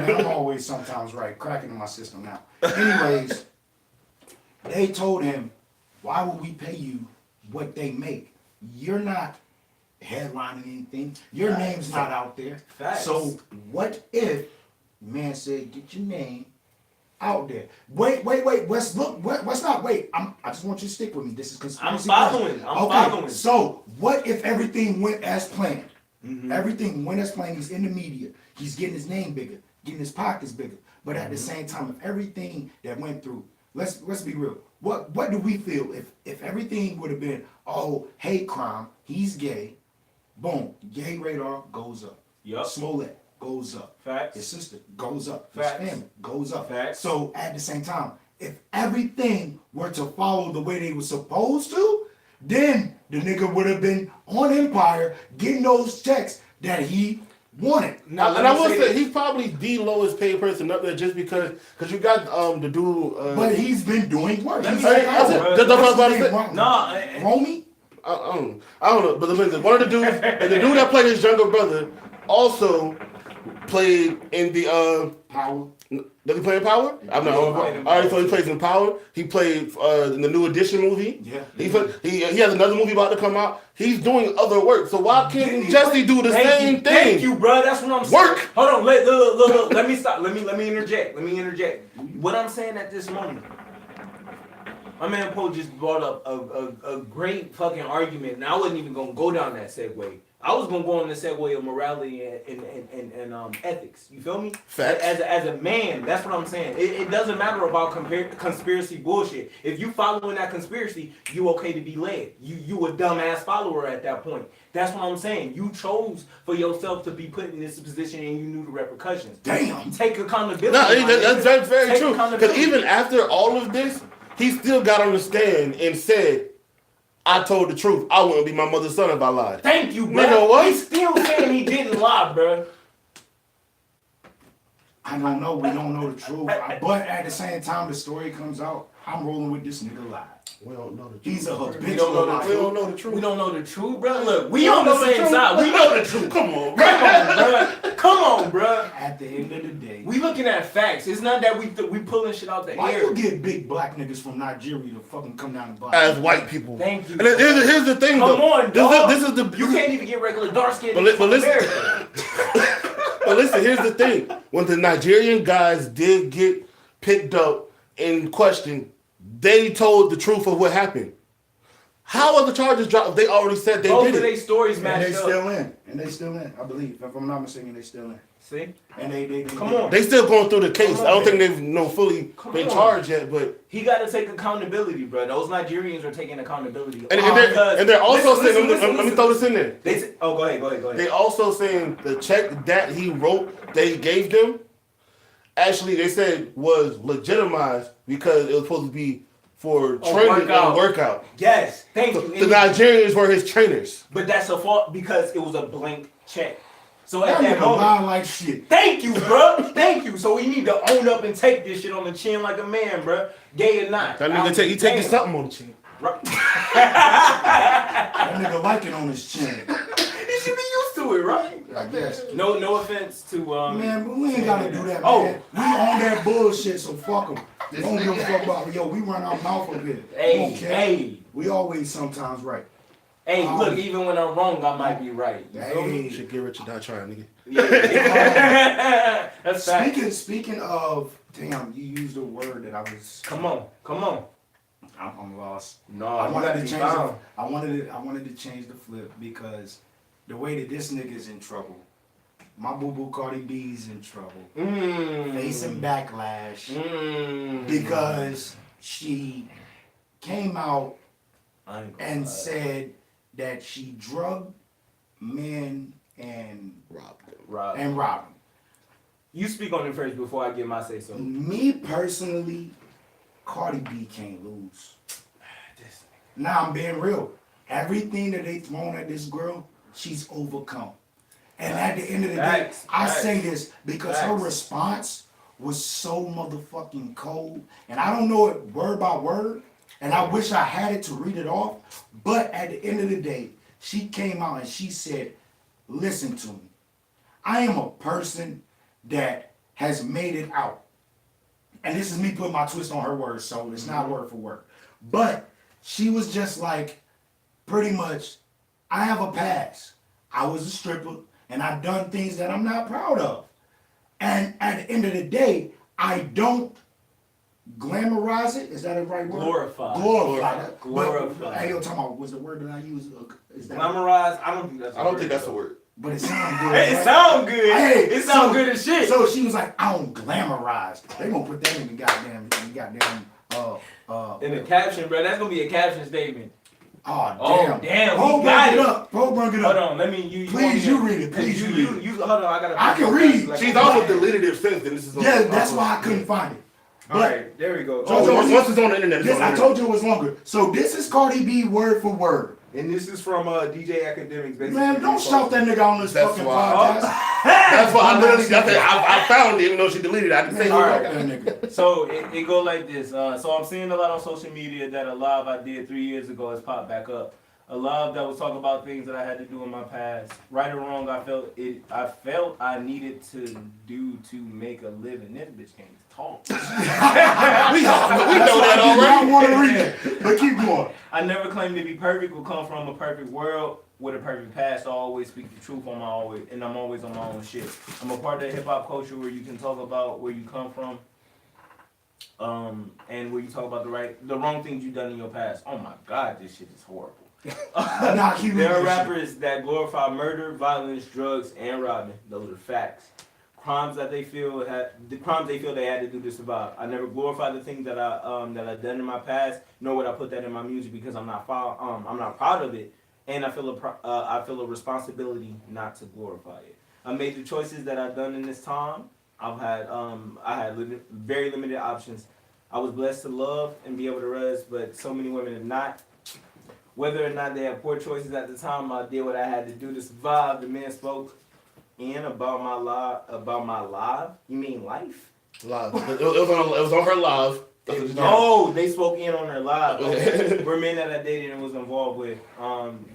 I'm always sometimes right, cracking in my system now. Anyways, they told him, why would we pay you what they make? You're not headlining anything. Your Facts. name's not out there. Facts. So what if man said, get your name out there? Wait. Let's not wait. I just want you to stick with me. This is conspiracy. I'm following. So what if everything went as planned? Mm-hmm. Everything went as planned. He's in the media. He's getting his name bigger, getting his pockets bigger. But at the same time, if everything that went through, let's be real. What do we feel if everything would have been, oh, hate crime, he's gay, boom, gay radar goes up. Yup. Smollett goes up. Facts. His sister goes up. Facts. His family goes up. Facts. So at the same time, if everything were to follow the way they were supposed to, then the nigga would have been on Empire getting those checks that he wanted. Now, And I will say he's probably the lowest paid person up there just because you got the dude. But he's been doing work. Let me He's say- like, that's what I was about to say. Romy? I don't know, but one of the dudes, and the dude that played his younger brother, also played in the Power. Does he play in Power? I'm not. All right, so he plays in Power. He played in the New Edition movie. Yeah. He has another movie about to come out. He's doing other work. So why can't Jesse do the same thing? Thank you, bro. That's what I'm saying. Work. Hold on. Look. Let me stop. Let me interject. What I'm saying at this moment, my man Poe just brought up a great fucking argument, and I wasn't even gonna go down that segue. I was gonna go on the segue of morality and ethics. You feel me? Facts. As a man, that's what I'm saying. It doesn't matter about conspiracy bullshit. If you following that conspiracy, you okay to be led. You a dumbass follower at that point. That's what I'm saying. You chose for yourself to be put in this position, and you knew the repercussions. Damn. Take accountability. No, that's very Take true. Because accountability. even after all of this, he still got on the stand and said, I told the truth. I wouldn't be my mother's son if I lied. Thank you, bro. Nigga, what? He's still saying he didn't lie, bro. I don't know. We don't know the truth. But at the same time, the story comes out. I'm rolling with this nigga lie. We don't know the truth. He's a We don't habitual know liar. We don't know the truth. We don't know the truth, bro. Look, we don't on the know the same truth. side. We know the truth. Come on, Come on, bro. At the end of the day, We looking at facts. It's not that we pulling shit out the why air. you get big black niggas from Nigeria to fucking come down and buy? As white people. Thank you. And here's the thing, Come though. on, dog. This is the. You can't even get regular dark skin. But listen. But listen, here's the thing. When the Nigerian guys did get picked up and questioned, they told the truth of what happened. How are the charges dropped if they already said they Both did of it? their stories And match they up. still in. And they still in. I believe. If I'm not mistaken, they still in. See? And they Come on. They still going through the case. Come on, I don't man. think they've fully Come been on. charged yet, but He got to take accountability, bro. Those Nigerians are taking accountability. and they're also saying. Listen, Let me throw this in there. They say, oh, go ahead. They also saying the check that he wrote, they gave them, actually they said was legitimized because it was supposed to be for training and workout. Yes, thank you. The Nigerians were his trainers. But that's a fault because it was a blank check. So at That that nigga moment, lying like shit. thank you, bro. Thank you. So we need to own up and take this shit on the chin like a man, bro. Gay or not. That nigga he taking something on the chin. Right. That nigga like it on his chin. He should be used to it, right? I guess. No offense to Man, but we ain't gotta do that, Oh. man. We on that bullshit, so fuck them. We don't give a fuck about, yo, we run our mouth a bit. Hey, We don't care. hey. We always sometimes right. Hey, look, even when I'm wrong, I might be right. You feel me? Hey. Should get rich or die trying, nigga. Yeah. That's fact. Speaking of, damn, you used a word that I was. Come on. I'm lost. No, I you wanted gotta to be change. found. I wanted to change the flip because the way that this nigga's in trouble, my boo boo Cardi B's in trouble, facing backlash because she came out and said that she drugged men and robbed them. You speak on it first before I get my say so. Me personally, Cardi B can't lose. Now I'm being real. Everything that they thrown at this girl, she's overcome. And at the end of the day, I say this because her response was so motherfucking cold. And I don't know it word by word. And I wish I had it to read it off. But at the end of the day, she came out and she said, listen to me. I am a person that has made it out. And this is me putting my twist on her words, so it's not word for word. But she was just like, pretty much, I have a past. I was a stripper, and I've done things that I'm not proud of. And at the end of the day, I don't glamorize it. Is that a right word? Glorify. But, hey, yo, talking about, was the word that I use? Is that Glamorize? I don't think that's a word. But it sounds good. Hey, it right? sound good. Hey, it sound good as shit. So she was like, I don't glamorize. They gonna put that in the goddamn, in the caption, bro. That's gonna be a caption statement. Oh, damn. Bro, bring it up. Bro, bring it up. Hold on, let me. Please, you read it. Please, you read it. Hold on, I can read. Like, She's also deleted it since then. This is Yeah, that's why I couldn't find it. All right, there we go. Once it's on the internet, it's on the I internet. told you it was longer. So this is Cardi B word for word. And this is from DJ Academics. Basically. Man, don't shout that nigga on this That's fucking why. podcast. That's why I found it, even though she deleted it. I didn't say All who right, wrote it. that nigga. So it go like this. So I'm seeing a lot on social media that a live I did 3 years ago has popped back up. A live that was talking about things that I had to do in my past. Right or wrong, I felt I needed to do to make a living. This bitch can't talk. We know that already. I don't want to read it, but keep going. I never claimed to be perfect or come from a perfect world with a perfect past. I always speak the truth I'm always on my own shit. I'm a part of the hip hop culture where you can talk about where you come from, and where you talk about the wrong things you've done in your past. Oh my God, this shit is horrible. There are rappers that glorify murder, violence, drugs, and robbing. Those are facts. Crimes they feel they had to do to survive. I never glorified the things that I've done in my past, nor would I put that in my music because I'm not proud of it, and I feel a responsibility not to glorify it. I made the choices that I've done in this time. I had very limited options. I was blessed to love and be able to res, but so many women have not. Whether or not they had poor choices at the time, I did what I had to do to survive. The man spoke about my life. You mean life? Live. It was on her live. No, they spoke in on her live. Okay. We're men that I dated and was involved with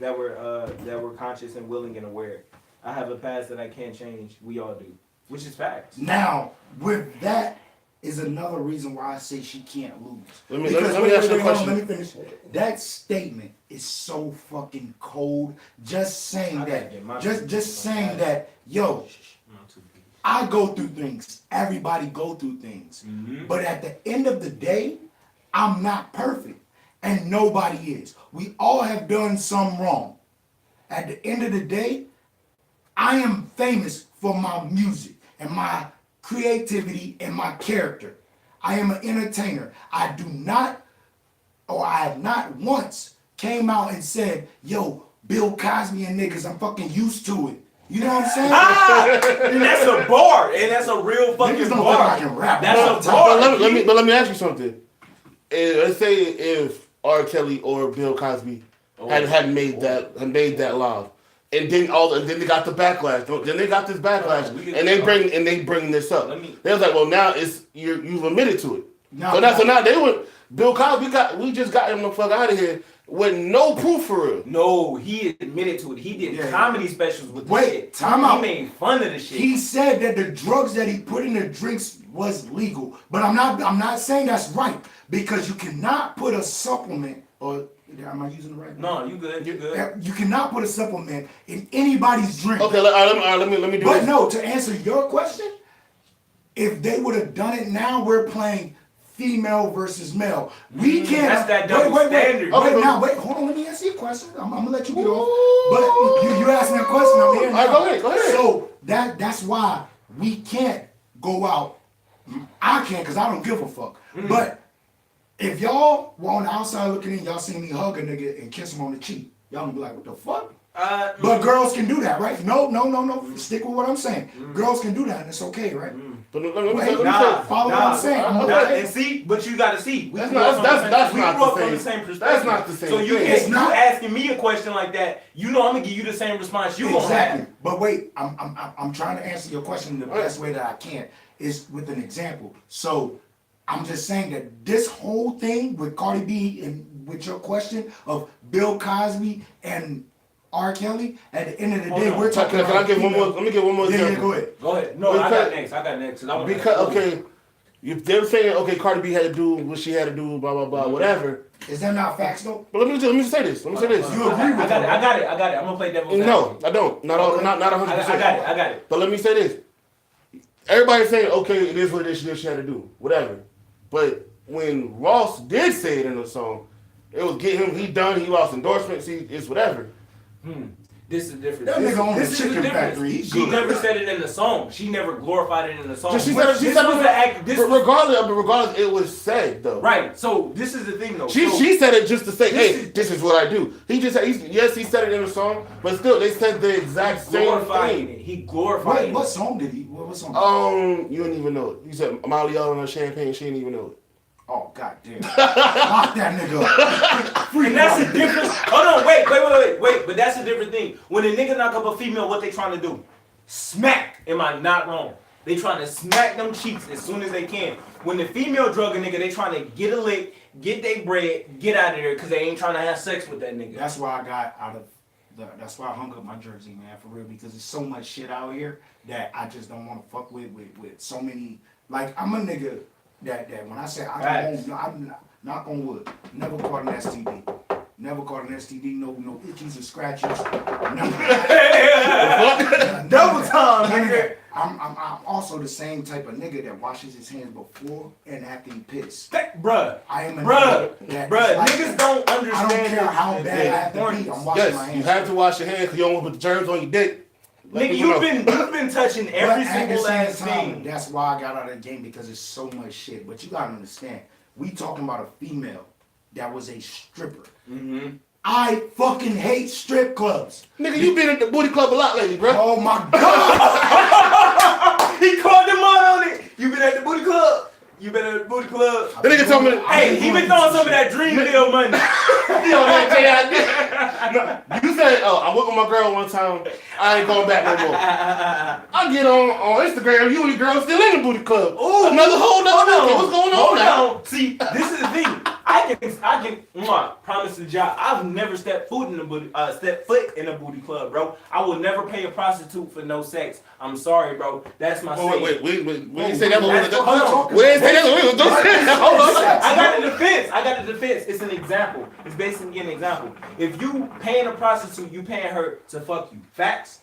that were conscious and willing and aware. I have a past that I can't change. We all do, which is facts. Now, with that is another reason why I say she can't lose. Let me ask you a question. Let me finish. That statement is so fucking cold. Just saying that. Just saying that. Yo, I go through things. Everybody go through things. Mm-hmm. But at the end of the day, I'm not perfect, and nobody is. We all have done some wrong. At the end of the day, I am famous for my music and my creativity and my character. I am an entertainer. I have not once came out and said, yo, Bill Cosby and niggas, I'm fucking used to it. You know what I'm saying? And that's a bar, and that's a real fucking niggas don't bar. think I can rap. That's a bar. But let me ask you something. Let's say if R. Kelly or Bill Cosby had made that live, and then they got the backlash. Then they got this backlash, and they bring this up. They was like, well, now you've admitted to it. So now they went. Bill Cosby we just got him the fuck out of here. with no proof for real. No, he admitted to it. He did comedy specials with the Wait, shit. time out. He made fun of the shit. He said that the drugs that he put in the drinks was legal, but I'm not saying that's right because you cannot put a supplement or am I using the right word? No, you good. You good. You cannot put a supplement in anybody's drink. Okay, let me do But this. no, to answer your question, if they would have done it now, we're playing female versus male. We can't. That's that double standard. Wait, hold on. Let me answer your question. I'm gonna let you get off. But you asked me a question. I'm here now. All right, go ahead. So that's why we can't go out. I can't because I don't give a fuck. But if y'all were on the outside looking in, y'all see me hug a nigga and kiss him on the cheek, y'all gonna be like, what the fuck? But girls can do that, right? No. Stick with what I'm saying. Girls can do that, and it's okay, right? But let me Follow what I'm saying. And see, but you gotta see. That's not the same perspective. That's not the same. So you thing. you asking me a question like that, you know I'm gonna give you the same response you gonna have. But wait, I'm trying to answer your question the best way that I can is with an example. So I'm just saying that this whole thing with Cardi B and with your question of Bill Cosby and R. Kelly, at the end of the day, we're talking about. Can I give one more? Let me give one more example. Yeah, go ahead. Go ahead. No, I got next. If they're saying, okay, Cardi B had to do what she had to do, blah, blah, blah, whatever. Is that not facts, though? But let me just say this. You agree with it? I got it. I'm going to play devil's advocate. No, I don't. Not 100%. I got it. But let me say this. Everybody's saying, okay, it is what she had to do, whatever. But when Ross did say it in the song, it was get him, he lost endorsements, it's whatever. This is different. That nigga on the This is chicken the factory. difference. She never said it in the song. She never glorified it in the song. Regardless, it was said though. Right. So this is the thing though. She said it just to say, hey, this is what I do. He just said, he said it in the song, but still, they said the exact same thing. He glorified it. What song did he? What song? You didn't even know it. You said Molly all on her champagne. She didn't even know it. Oh, goddamn. Lock that nigga up. And that's a different. Hold on, wait. But that's a different thing. When a nigga knock up a female, what they trying to do? Smack. Am I not wrong? They trying to smack them cheeks as soon as they can. When the female drug a nigga, they trying to get a lick, get their bread, get out of there because they ain't trying to have sex with that nigga. That's why I got out of that's why I hung up my jersey, man, for real, because there's so much shit out here that I just don't want to fuck with so many. Like, I'm a nigga that when I say I'm knock on wood, never caught an STD. Never caught an STD, no itchies or scratches. Double time, nigga. I'm also the same type of nigga that washes his hands before and after he piss. Bruh. I am a bruh. Like, niggas don't understand. I don't care how bad I have to be. I'm washing my hands. You have to wash your hands because you don't want to put the germs on your dick. Nigga, you've been touching every single last thing. That's why I got out of the game, because there's so much shit. But you gotta understand, we talking about a female that was a stripper. Mm-hmm. I fucking hate strip clubs. Nigga, you been at the booty club a lot lately, bro. Oh my god! He called them out on it. You been at the booty club. You been at the booty club. The nigga told me, hey, he been throwing some of that dream deal money. You said, I went with my girl one time. I ain't going back no more. I get on Instagram, you and your girl still in the booty club. Ooh, another whole nother. What's going on now? See, this is the thing. I can promise the job. I've never stepped foot in a booty club, bro. I will never pay a prostitute for no sex. I'm sorry, bro. That's my saying. Wait. We didn't say that. Hold on. We didn't say that. Hold on. I got the defense. It's an example. It's basically an example. If you paying a prostitute, you paying her to fuck you. Facts?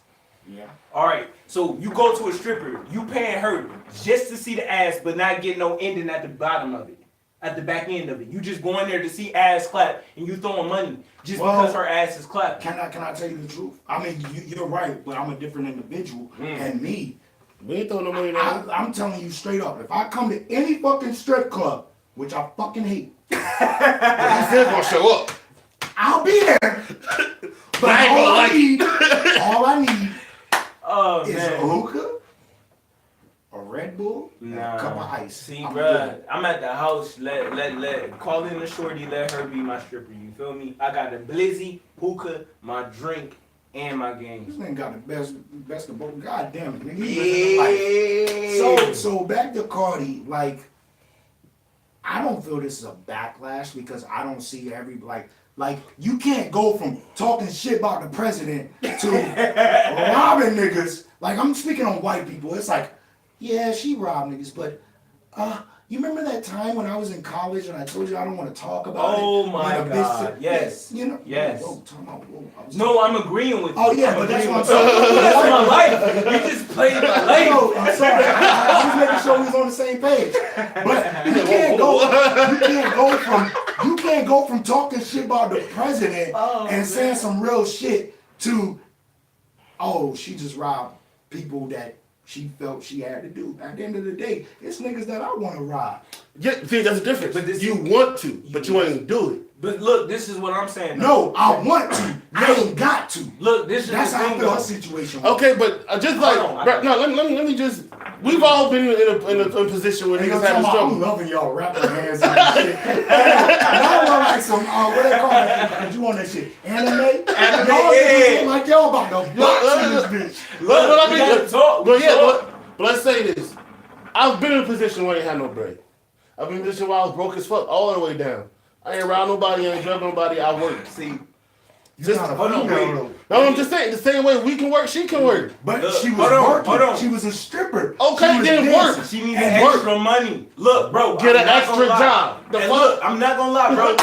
Yeah. All right. So you go to a stripper, you paying her just to see the ass, but not get no ending at the bottom of it. At the back end of it. You just go in there to see ass clap and you throwing money just because her ass is clapping. Can I tell you the truth? I mean, you're right, but I'm a different individual. And me, we ain't throwing no money now. I'm telling you straight up, if I come to any fucking strip club, which I fucking hate, he's still gonna show up. I'll be there. But all I need is a hookah, a Red Bull, and a cup of ice. See, bruh, I'm at the house. Let call in the shorty. Let her be my stripper. You feel me? I got the blizzy, hookah, my drink, and my games. This nigga got the best of both. God damn it, nigga. Yeah. So back to Cardi. Like, I don't feel this is a backlash because I don't see Like, you can't go from talking shit about the president to robbing niggas. Like, I'm speaking on white people. It's like, yeah, she robbed niggas, but you remember that time when I was in college and I told you I don't want to talk about it? Oh my When a God! bitch- Yes. You know? Yes. Whoa, time out. Whoa, I was No, I'm agreeing with you. Oh, yeah, I'm but that's agreeing what I'm with you. saying. That's my life. You just played my life. No, I'm sorry. I was making sure we was on the same page. But you can't go from talking shit about the president and saying some real shit to, oh, she just robbed people that she felt she had to do. At the end of the day, it's niggas that I want to rob. Yeah, see, that's the difference. But this- you want to, but you ain't do it. But look, this is what I'm saying. No, I want to. I ain't got to. Look, this is That's the how I thing feel though. her situation was. Okay, but just like, Hold on, right, no, let me just. We've all been in a position where And niggas you're had to talking about, I'm struggle. loving y'all rapper hands and shit. And I want like some, what they call it? You want that shit? Anime? Y'all niggas look like y'all about to box in this bitch. Look, But we gotta talk. But yeah, but let's say this. I've been in a position where I ain't had no bread. I've been in a position where I was broke as fuck all the way down. I ain't around nobody, I ain't drug nobody, I work. See, Just hold on, wait. No, I'm just saying, the same way we can work, she can work. But Look, she was hold working. on. She was a stripper. Okay, She was then dancing. work. she needs And extra money. Look, bro. Get I'm an not extra gonna lie. job. The And fuck? look, I'm not gonna lie, bro.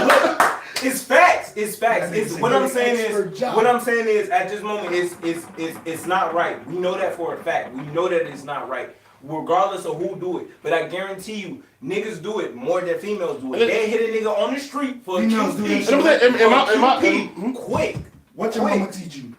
Look, it's facts. It's facts. That It's nigga what said I'm get an saying extra is job. what I'm saying is at this moment it's not right. We know that for a fact. We know that it's not right. Regardless of who do it. But I guarantee you, niggas do it more than females do it. They hit a nigga on the street for a Females do that QP. shit. Am I- Quick. What your Quick. mama teach you?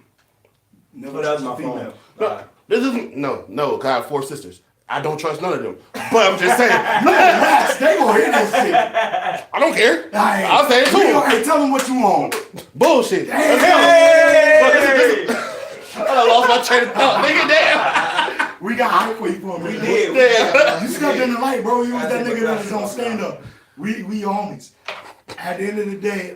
Never But that's trust my a female. phone. No, this isn't, no, 'cause I have 4 sisters. I don't trust none of them. But I'm just saying, You last, they gonna hear this shit. I don't care. Hey, I'll say it we too. gonna- Hey, tell them what you want. Bullshit. Hey, Hey! I lost my train of thought. Nigga, damn. we got hype for you for a minute. We did. Yeah. You stepped in the light, bro. You was that That's nigga that was what- on stand up. We homies. At the end of the day,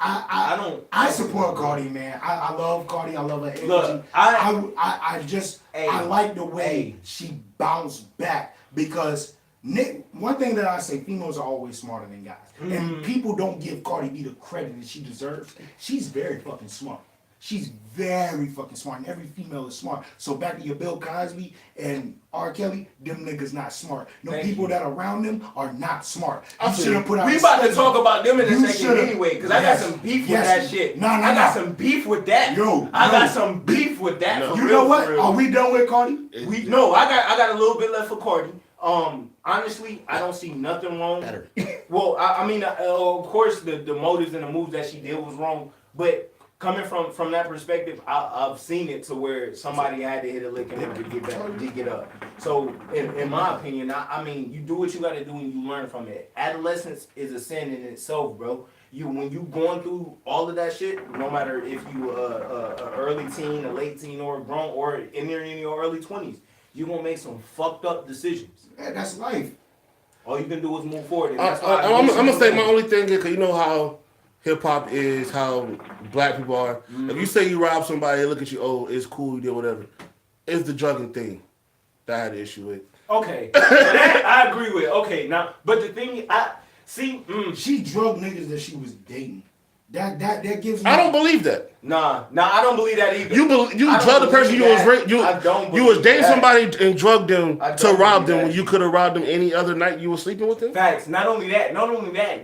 I support Cardi, man. I love Cardi. I love her energy. Look, I like the way she bounced back because one thing that I say, females are always smarter than guys, and people don't give Cardi B the credit that she deserves. She's very fucking smart. She's very fucking smart, and every female is smart. So back to your Bill Cosby and R. Kelly, them niggas not smart. No Thank people you. that are around them are not smart. I You feel should have put out. We a about to statement. talk about them in a You second should've- anyway, because I got Yes. some beef Yes. with that shit. No, I got some beef with that. Yo, I no. got some beef with that. No. For You real, know what? for real. Are we done with Cardi? I got a little bit left for Cardi. Honestly, I don't see nothing wrong. Better. Well, I mean, of course, the motives and the moves that she did was wrong, but coming from that perspective, I've seen it to where somebody had to hit a lick in order to get back, to get up. So, in my opinion, I mean, you do what you got to do and you learn from it. Adolescence is a sin in itself, bro. When you going through all of that shit, no matter if you a early teen, a late teen, or grown, or in your early 20s, you gonna make some fucked up decisions. Man, that's life. All you can do is move forward. And I'm gonna say my only thing is, because you know how hip hop is, how black people are. Mm-hmm. If you say you rob somebody, they look at you, oh, it's cool, you did whatever. It's the drugging thing that I had an issue with. Okay, so that I agree with. Okay, now, but the thing, I see. She drugged niggas that she was dating. That gives me. I don't believe that. Nah, I don't believe that either. You I don't drugged the person believe you that. was I don't you was believe dating that. somebody and drugged them I to don't rob believe them that. when you could have robbed them any other night you were sleeping with them. Facts. Not only that,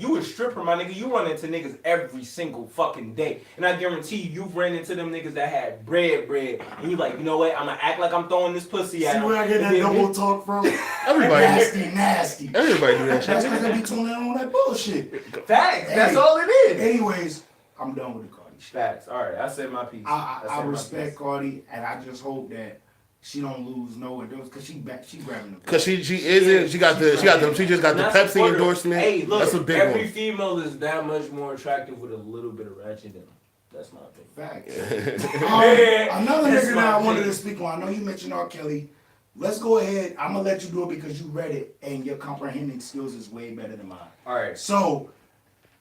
you a stripper, my nigga. You run into niggas every single fucking day, and I guarantee you've ran into them niggas that had bread, and you like, you know what? I'm gonna act like I'm throwing this pussy at See them. where I get that double talk from? Everybody, Nasty. everybody do that That's shit. because they be tuning in on that bullshit. Facts. That's Hey. all it is. Anyways, I'm done with the Cardi shit. Facts. All right, I said my piece. I said my respect piece. Cardi, and I just hope that she don't lose no endorsements because she grabbing the. Cause she just got the And I Pepsi support her. endorsement. Hey, look, That's a big every one. female is that much more attractive with a little bit of ratchet in them. That's my opinion. Facts. Yeah. Another That's nigga my that I wanted opinion. to speak on. I know you mentioned R. Kelly. Let's go ahead. I'm gonna let you do it because you read it and your comprehending skills is way better than mine. All right. So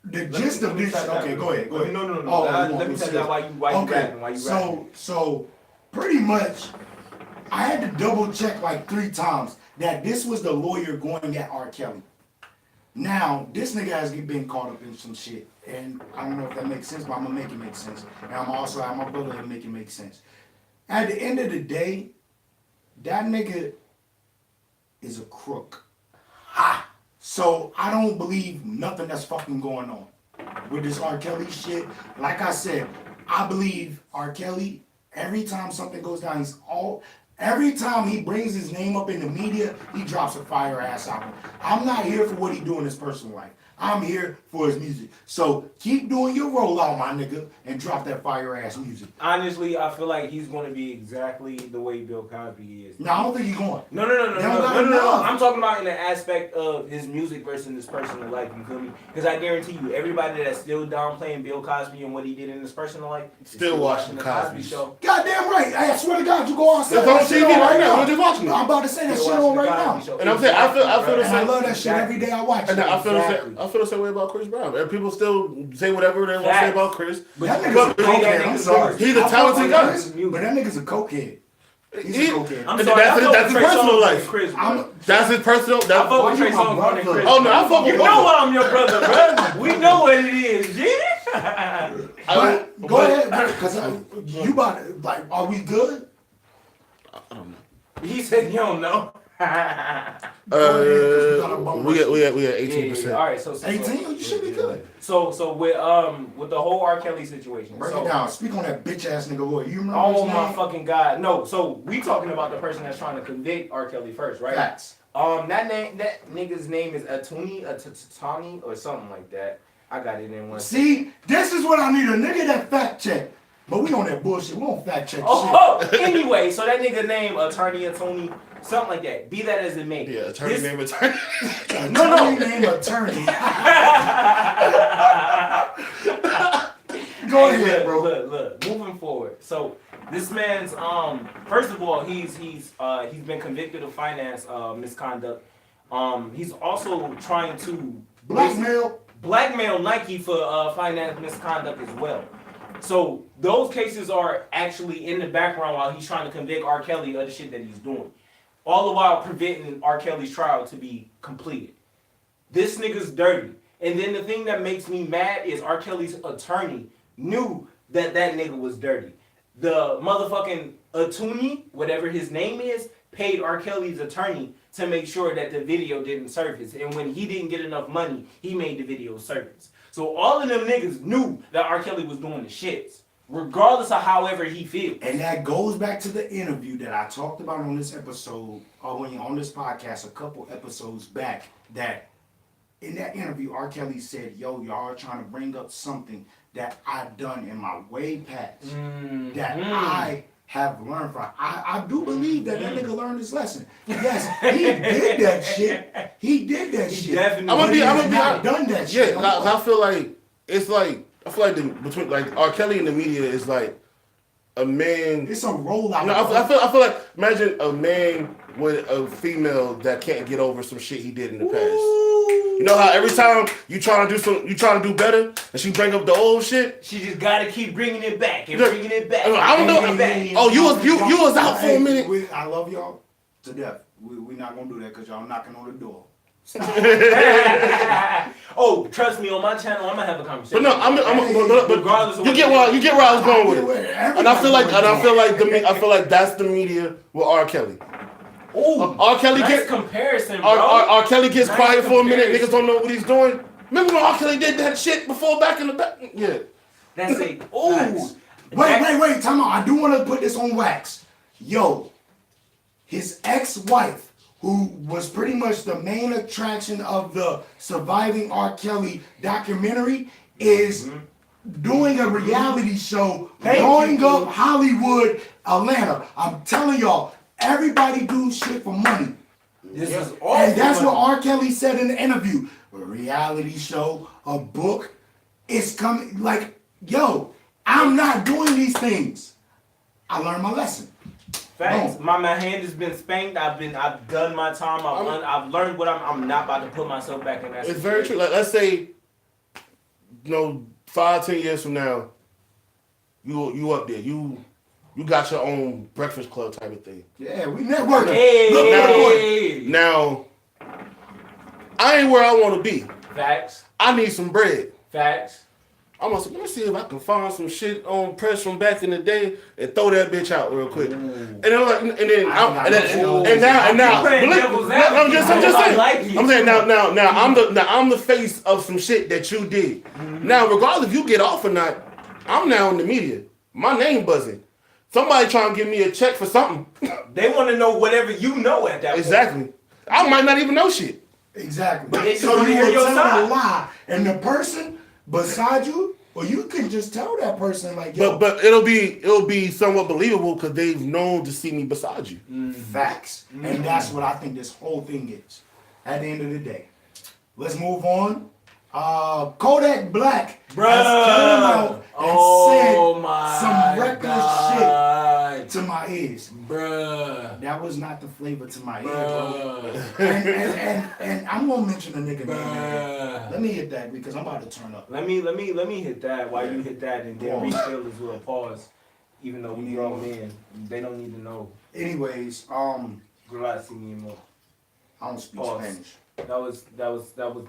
the gist of this. Okay, go ahead. Go ahead. No. Oh, Let me tell you why you rapping. Why you rapping. So pretty much, I had to double check like 3 times that this was the lawyer going at R. Kelly. Now, this nigga has been caught up in some shit. And I don't know if that makes sense, but I'm gonna make it make sense. And I'm also at my brother to make it make sense. At the end of the day, that nigga is a crook. Ha! So I don't believe nothing that's fucking going on with this R. Kelly shit. Like I said, I believe R. Kelly, every time something goes down, every time he brings his name up in the media, he drops a fire ass album. I'm not here for what he do in his personal life. I'm here for his music. So keep doing your rollout, my nigga, and drop that fire ass music. Honestly, I feel like he's going to be exactly the way Bill Cosby is. No, I don't think he's going. No. I'm talking about in the aspect of his music versus his personal life. You feel me? Because I guarantee you, everybody that's still downplaying Bill Cosby and what he did in his personal life still watching the Cosby Show. Goddamn right. I swear to God, you go on. It's on TV right now. I'm just watching it. I'm about to say that shit on right now. And I'm saying, I feel the And I same. love that shit every day I watch it. And I feel the same way about Chris Brown. And people still say whatever they want to say about Chris. That nigga's a cokehead. I'm sorry. He's a talented guy. But that nigga's a cokehead. He's a cokehead. I'm sorry. That's his personal life. That's his personal. I fuck with Trey Songz more than Chris. Oh no, I fuck with you know why I'm your brother, bro. We know what it is, yeah. But go ahead, because you about to, like, are we good? I don't know. He said you don't know. We at 18%. Yeah. All right, so 18? You should be good. So with the whole R. Kelly situation. Break it down. Speak on that bitch ass nigga boy. You remember Oh his my name? fucking God. No, so we talking about the person that's trying to convict R. Kelly first, right? Facts. That nigga's name is Atuni or something like that. I got it in one. See, this is what I need, a nigga that fact check. But we on that bullshit. We don't fact check shit. Anyway, so that nigga name Atuni, something like that. Be that as it may. Yeah, attorney name attorney. No. Name attorney. Go ahead, bro. Look. Moving forward. So this man's first of all, he's been convicted of finance misconduct. He's also trying to blackmail Nike for finance misconduct as well. So those cases are actually in the background while he's trying to convict R. Kelly of the shit that he's doing. All the while preventing R. Kelly's trial to be completed. This nigga's dirty. And then the thing that makes me mad is R. Kelly's attorney knew that nigga was dirty. The motherfucking Atuni, whatever his name is, paid R. Kelly's attorney to make sure that the video didn't surface. And when he didn't get enough money, he made the video surface. So all of them niggas knew that R. Kelly was doing the shits, regardless of however he feels. And that goes back to the interview that I talked about on this episode, or on this podcast a couple episodes back, that in that interview, R. Kelly said, y'all are trying to bring up something that I've done in my way past, that I have learned from. I do believe that nigga learned his lesson. Yes, he did that shit. He did that shit. Definitely. I'm gonna be honest. Done that shit. Yeah, I feel like it's like between like R. Kelly and the media is like a man. It's a rollout. No, I feel like imagine a man with a female that can't get over some shit he did in the past. You know how every time you trying to do better, and she bring up the old shit. She just gotta keep bringing it back and bringing it back. I don't know. Oh, you was out for a minute. I love y'all to death. We're not gonna do that because y'all knocking on the door. Oh, trust me, on my channel, I'm gonna have a conversation. But no, but regardless of you get where I was going with it, and I feel like that's the media with R. Kelly. Oh, R. Kelly nice comparison, bro. R. Kelly gets quiet for a minute. Niggas don't know what he's doing. Remember when R. Kelly did that shit before back in the back? Yeah. That's it. Oh. Wait. Time out. I do want to put this on wax. Yo, his ex-wife, who was pretty much the main attraction of the Surviving R. Kelly documentary, is doing a reality show going up Hollywood, Atlanta. I'm telling y'all, everybody do shit for money. This is awful. And that's what R. Kelly said in the interview. A reality show, a book, it's coming. Like, yo, I'm not doing these things. I learned my lesson. Thanks. My hand has been spanked. I've done my time. I've learned what I'm not about to put myself back in that. It's very true. Like, let's say, 5-10 years from now, you up there. You got your own Breakfast Club type of thing. Yeah, we networking. Hey. Now, I ain't where I want to be. Facts. I need some bread. Facts. I'm gonna let me see if I can find some shit on press from back in the day and throw that bitch out real quick. And then now, I'm just saying. Now I'm the face of some shit that you did. Now, regardless if you get off or not, I'm now in the media. My name buzzing. Somebody trying to give me a check for something. They want to know whatever you know at that point. Exactly. I might not even know shit. Exactly. But they So just you hear your tell side. a lie, and the person beside you, well, you can just tell that person like, yo, But it'll be somewhat believable because they've known to see me beside you. facts. And that's what I think this whole thing is. At the end of the day, let's move on. Kodak Black has come out and said some reckless shit to my ears. Bruh. That was not the flavor to my ear, bro. And I'm gonna mention a nigga name. Let me hit that because I'm about to turn up. Let me hit that while you hit that, and then refill as well. Pause. Even though we grown men, they don't need to know. Anyways, Gracias, mi amor. I don't speak Pause. Spanish. That was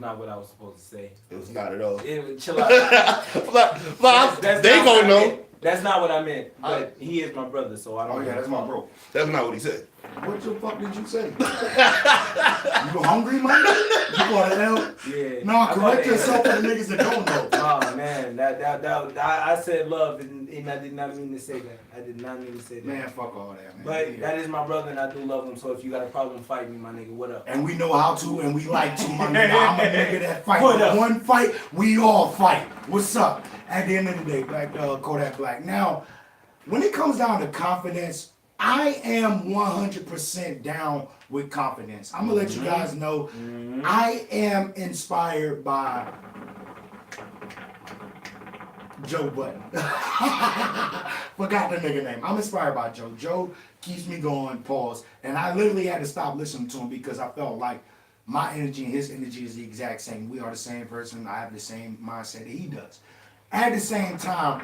not what I was supposed to say. It was not at all. Chill out. But they gonna know. That's not what I meant. But he is my brother, so I don't. Oh yeah, that's my bro. That's not what he said. What the fuck did you say? You hungry, man? You got an L? Yeah. No, correct yourself for the niggas that don't know. Oh man, I said love, and I did not mean to say that. I did not mean to say that. Man, fuck all that, man. But that is my brother, and I do love him. So if you got a problem, fight me, my nigga. What up? And we know how to, and we like to, my nigga. I'm a nigga that fight. What up? One fight, we all fight. What's up? At the end of the day, Kodak Black. Now, when it comes down to confidence, I am 100% down with confidence. I'm gonna let you guys know I am inspired by Joe Button. Forgot the nigga name. I'm inspired by Joe. Joe keeps me going, pause. And I literally had to stop listening to him because I felt like my energy and his energy is the exact same. We are the same person. I have the same mindset that he does. At the same time,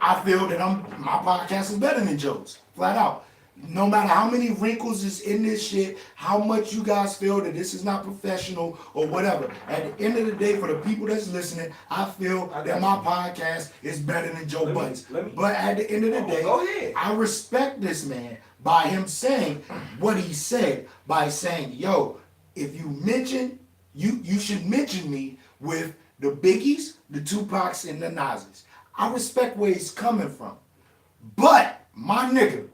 I feel that my podcast is better than Joe's, flat out. No matter how many wrinkles is in this shit, how much you guys feel that this is not professional or whatever. At the end of the day, for the people that's listening, I feel that my podcast is better than Joe Budden's. But at the end of the day, I respect this man by him saying what he said, by saying, yo, if you mention, you should mention me with the Biggies, the Tupacs, and the Nas's. I respect where he's coming from. But, my nigga,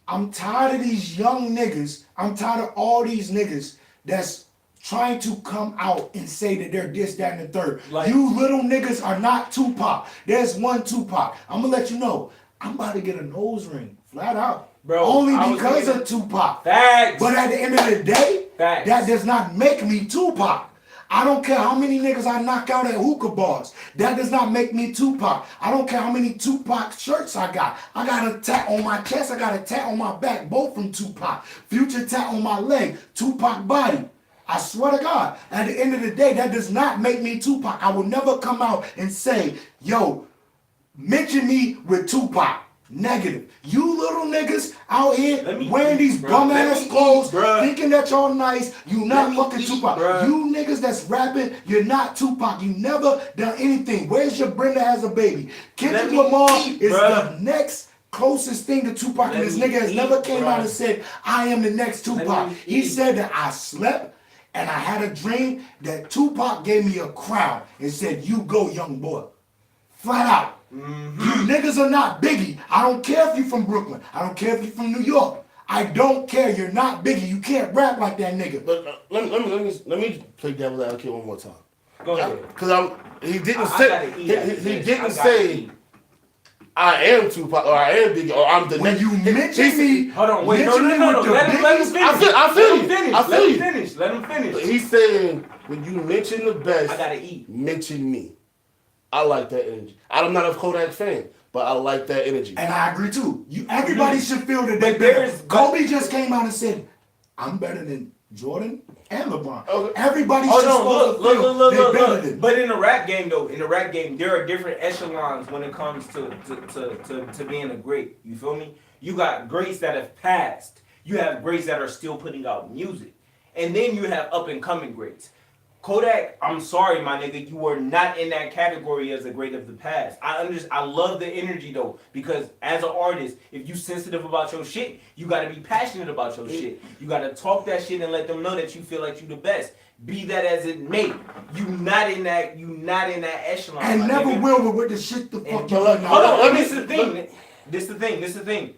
I'm tired of these young niggas. I'm tired of all these niggas that's trying to come out and say that they're this, that, and the third. Like, you little niggas are not Tupac. There's one Tupac. I'm gonna let you know, I'm about to get a nose ring, flat out. Bro, only because of Tupac. Facts. But at the end of the day, facts, that does not make me Tupac. I don't care how many niggas I knock out at hookah bars. That does not make me Tupac. I don't care how many Tupac shirts I got. I got a tat on my chest. I got a tat on my back, both from Tupac. Future tat on my leg, Tupac body. I swear to God, at the end of the day, that does not make me Tupac. I will never come out and say, yo, mention me with Tupac. Negative. You little niggas out here wearing these bum ass clothes, thinking that y'all nice. You not fucking Tupac. You niggas that's rapping, you're not Tupac. You never done anything. Where's your Brenda Has a Baby? Kendrick Lamar is the next closest thing to Tupac, and this nigga has never came out and said, I am the next Tupac. He said that I slept and I had a dream that Tupac gave me a crown and said, you go, young boy. Flat out. You niggas are not Biggie. I don't care if you're from Brooklyn. I don't care if you're from New York. I don't care. You're not Biggie. You can't rap like that nigga. But let me play devil's advocate one more time. Go ahead. Because he didn't say I am Tupac or I am Biggie or I'm the when next. You mention me. Hold on, wait, no. Let him finish. I feel you. Let him finish. He's saying when you mention the best, I gotta eat. Mention me. I like that energy. I'm not a Kodak fan, but I like that energy. And I agree too. Everybody should feel that they're better. Kobe just came out and said, I'm better than Jordan and LeBron. Okay. Everybody should feel better than. But in the rap game though, there are different echelons when it comes to being a great. You feel me? You got greats that have passed. You have greats that are still putting out music. And then you have up and coming greats. Kodak, I'm sorry, my nigga, you are not in that category as a great of the past. I love the energy though, because as an artist, if you sensitive about your shit, you gotta be passionate about your shit. You gotta talk that shit and let them know that you feel like you the best. Be that as it may. You not in that echelon. And never nigga. will with the shit the fuck you Hold on, this is the thing.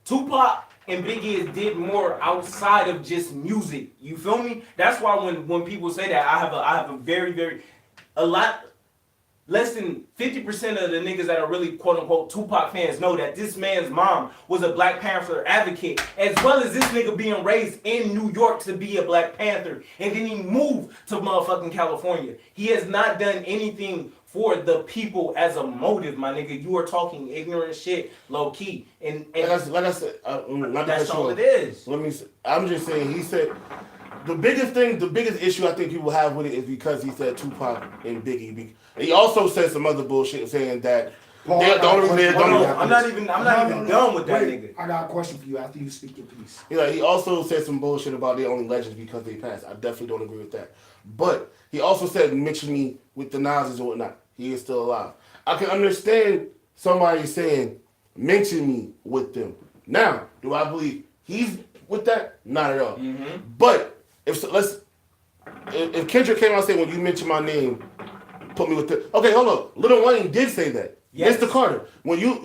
Tupac and Biggie did more outside of just music. You feel me? That's why when people say that, I have a very less than 50% of the niggas that are really quote unquote Tupac fans know that this man's mom was a Black Panther advocate, as well as this nigga being raised in New York to be a Black Panther, and then he moved to motherfucking California. He has not done anything for the people as a motive, my nigga. You are talking ignorant shit, low key, and like I said, that's all it is. I'm just saying. He said the biggest issue I think people have with it is because he said Tupac and Biggie. He also said some other bullshit saying that. Paul, I'm not even done with that nigga. I got a question for you after you speak your piece. He also said some bullshit about they only legends because they passed. I definitely don't agree with that. But he also said mention me with the Nazis or whatnot. He is still alive. I can understand somebody saying mention me with them. Now, do I believe he's with that? Not at all. Mm-hmm. But if Kendrick came out and said when you mention my name, put me with the okay, hold on. Lil Wayne did say that. Yes. Mr. Carter, when you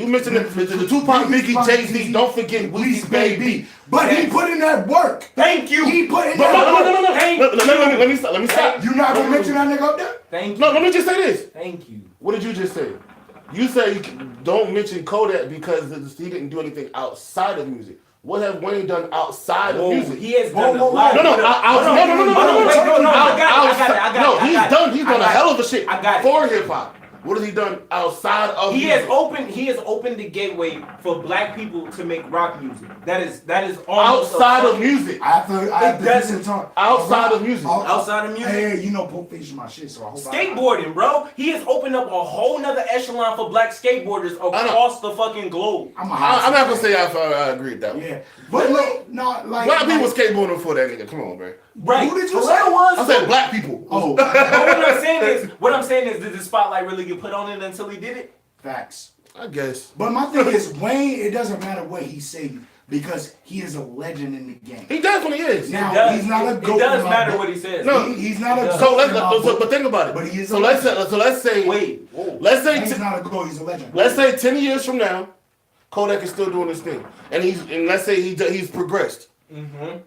mention the Tupac, Biggie, Jay-Z, don't forget Weezy, baby. But he put in that work. Thank you. He put in that work. No. Let me stop. You not gonna mention that nigga up there? Thank you. No, let me just say this. Thank you. What did you just say? You say don't mention Kodak because he didn't do anything outside of music. What have Wayne done outside of music? He has done a lot. No. I got it. He's done a hell of a shit for hip hop. What has he done outside of music? He has opened the gateway for Black people to make rock music. That is outside of music. I have to listen to outside of music. Outside of music. Hey, you know Pope Face is my shit, so I hope skateboarding, bro. He has opened up a whole nother echelon for Black skateboarders across the fucking globe. I'm not gonna say I agree with that one. Yeah, but look, no, like Black people skateboarding for that nigga. Come on, man. Right. Who did you For say? real was? I said Black people. Oh, But what I'm saying is, did the spotlight really get put on it until he did it? facts. I guess. But my thing is, Wayne, it doesn't matter what he say because he is a legend in the game. He definitely is. Now, he's not a goat. It does matter what he says. No, he's not a So goat. but think about it. But he is so a let's legend. say Wait. let's say He's not a goat, he's a legend. let's say 10 years from now, Kodak is still doing his thing, and let's say he's progressed. Mm-hmm.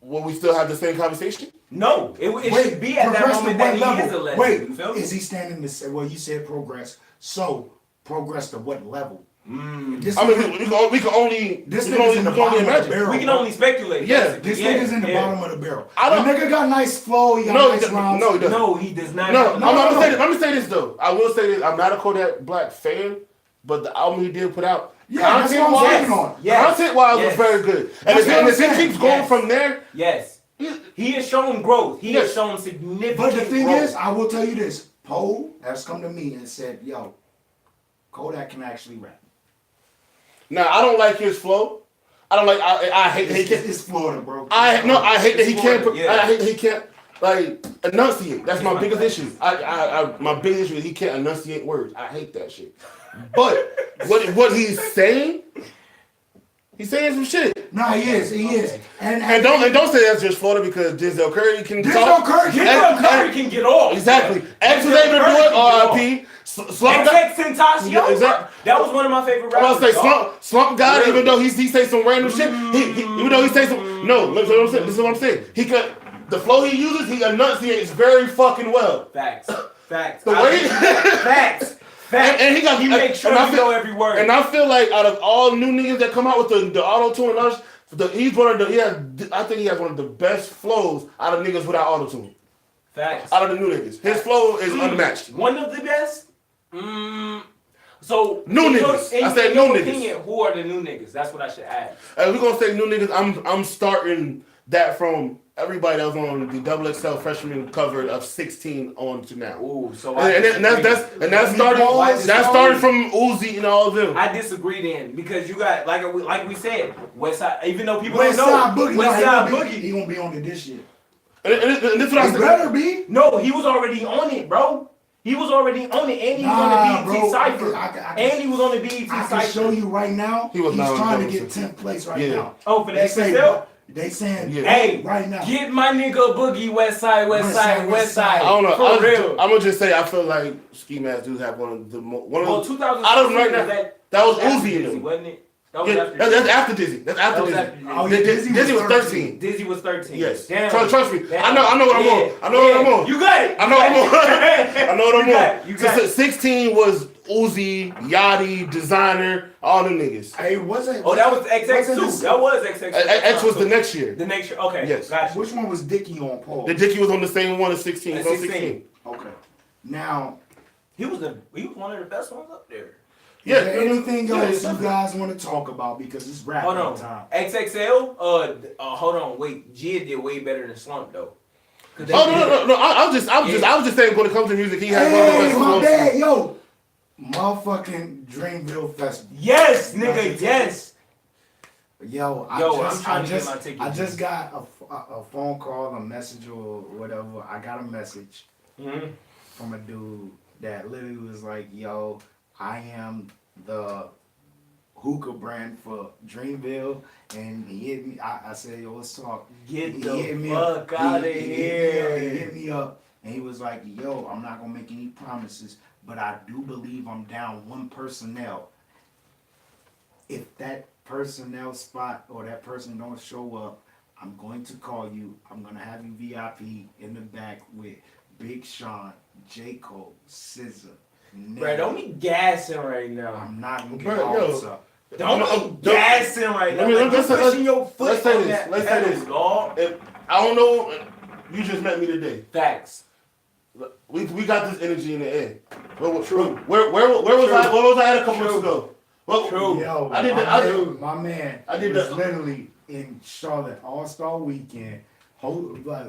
Will we still have the same conversation? No, it should be at that moment that he is a legend. Wait, you feel me? is he standing to say, well, you said progress, so progress to what level? This I mean, nigga- we can only This we can nigga's in the bottom of the imagine. barrel. We can only speculate. Yeah, This nigga's in the bottom of the barrel. I don't- The nigga got nice flow, he got No, nice he rounds. no, he doesn't. No, he does not. No, No. let me say this though. I will say this. I'm not a Kodak Black fan, but the album he did put out, Yeah, that's what I'm saying on. Yes. content-wise, Yes. was very good. That's And what I'm if it saying. keeps going Yes. from there, Yes. He has shown growth. He Yes. has shown significant But the thing growth. is, I will tell you this. Poe has come to me and said, yo, Kodak can actually rap. now I don't like his flow. I don't like. I hate that he can't. It's Florida, bro. I hate that he can't. Florida, yeah. I hate that he can't like enunciate. That's my my biggest fact. issue. My biggest issue is he can't enunciate words. I hate that shit. But what he's saying some shit. No, he is. And don't say that's just Florida because Denzel Curry can talk. Denzel Curry can get off. Exactly. X was Denzel able to Curry do it. can R.I.P. Slump God. Tentacion. Yeah, exactly. That was one of my favorite I rappers. was say Slump God, Really? even though he say some random shit. Even though he say some this is what I'm saying. He could the flow he uses, he enunciates very fucking well. Facts. The way Facts. and he makes sure you know every word. And I feel like out of all new niggas that come out with the auto tune and all he's one of the I think he has one of the best flows out of niggas without auto tune. Facts. Out of the new niggas. His flow is unmatched. One of the best? So New niggas. I said in your new niggas. opinion, who are the new niggas? That's what I should ask. And we're gonna say new niggas, I'm starting that from everybody that was on the XXL freshman cover of 16 on to now. Ooh, so that started from Uzi and all of them. I disagree then because you got like we said, Westside. Even though people West don't know, Side Boogie. Westside Boogie. He gonna be on this shit. And this what I He said. better be. No, he was already on it, bro. He was already on it, and he was on the BET Cypher. And he was on the BET Cypher. I can show you right now. He's trying to get 10th place right now. Oh, for the XXL? They saying, hey, right now. Get my nigga Boogie Westside. I don't know. For real. I'm gonna just say I feel like Ski Mask dudes have one of the 2016 out of them right now. That was Uzi in them, wasn't it? That was that's after Dizzy. That's after Dizzy. Oh, Dizzy was 13. Dizzy was 13. Yes. Damn. Trust me. I know what I'm on. I know what I'm on. You got it. I know what I'm on. I know what I'm on. You got it. 16 was Uzi, Yachty, Designer, all them niggas. Hey, was it? Oh, that was XX2. That was XX2. X was the next year. The next year. Okay. Yes. Gotcha. Which one was Dickie on Paul? The Dickie was on the same one as 16. At It was on 16. Okay. Now, he was one of the best ones up there. Yeah. is there anything else you guys want to talk about because it's rap time? XXL. Hold on. Wait. Gia did way better than Slump though. No. I was just saying when it comes to music, he has one of the Hey, best my ones. bad, yo. Motherfucking Dreamville Festival. Yes, nigga. Yes. Yo, I'm trying to get my ticket. I just got a phone call, a message or whatever. I got a message from a dude that literally was like, yo, I am the hookah brand for Dreamville. And he hit me. I said, yo, let's talk. Get He the hit me fuck up. out of He here. hit me up. And he was like, yo, I'm not going to make any promises, but I do believe I'm down one personnel. If that personnel spot or that person don't show up, I'm going to call you. I'm going to have you VIP in the back with Big Sean, J. Cole, SZA. Bro, don't be gassing right now. I'm not going to Bro, get all yo. this up. Don't be gassing right now. Let's pushing your foot let's say on this. that Let's say pedal, this. dog. I don't know. You just met me today. Facts. We got this energy in the air. True. Where was I at a couple months ago? Well, True. Yo, my man I did was that. literally in Charlotte All-Star Weekend,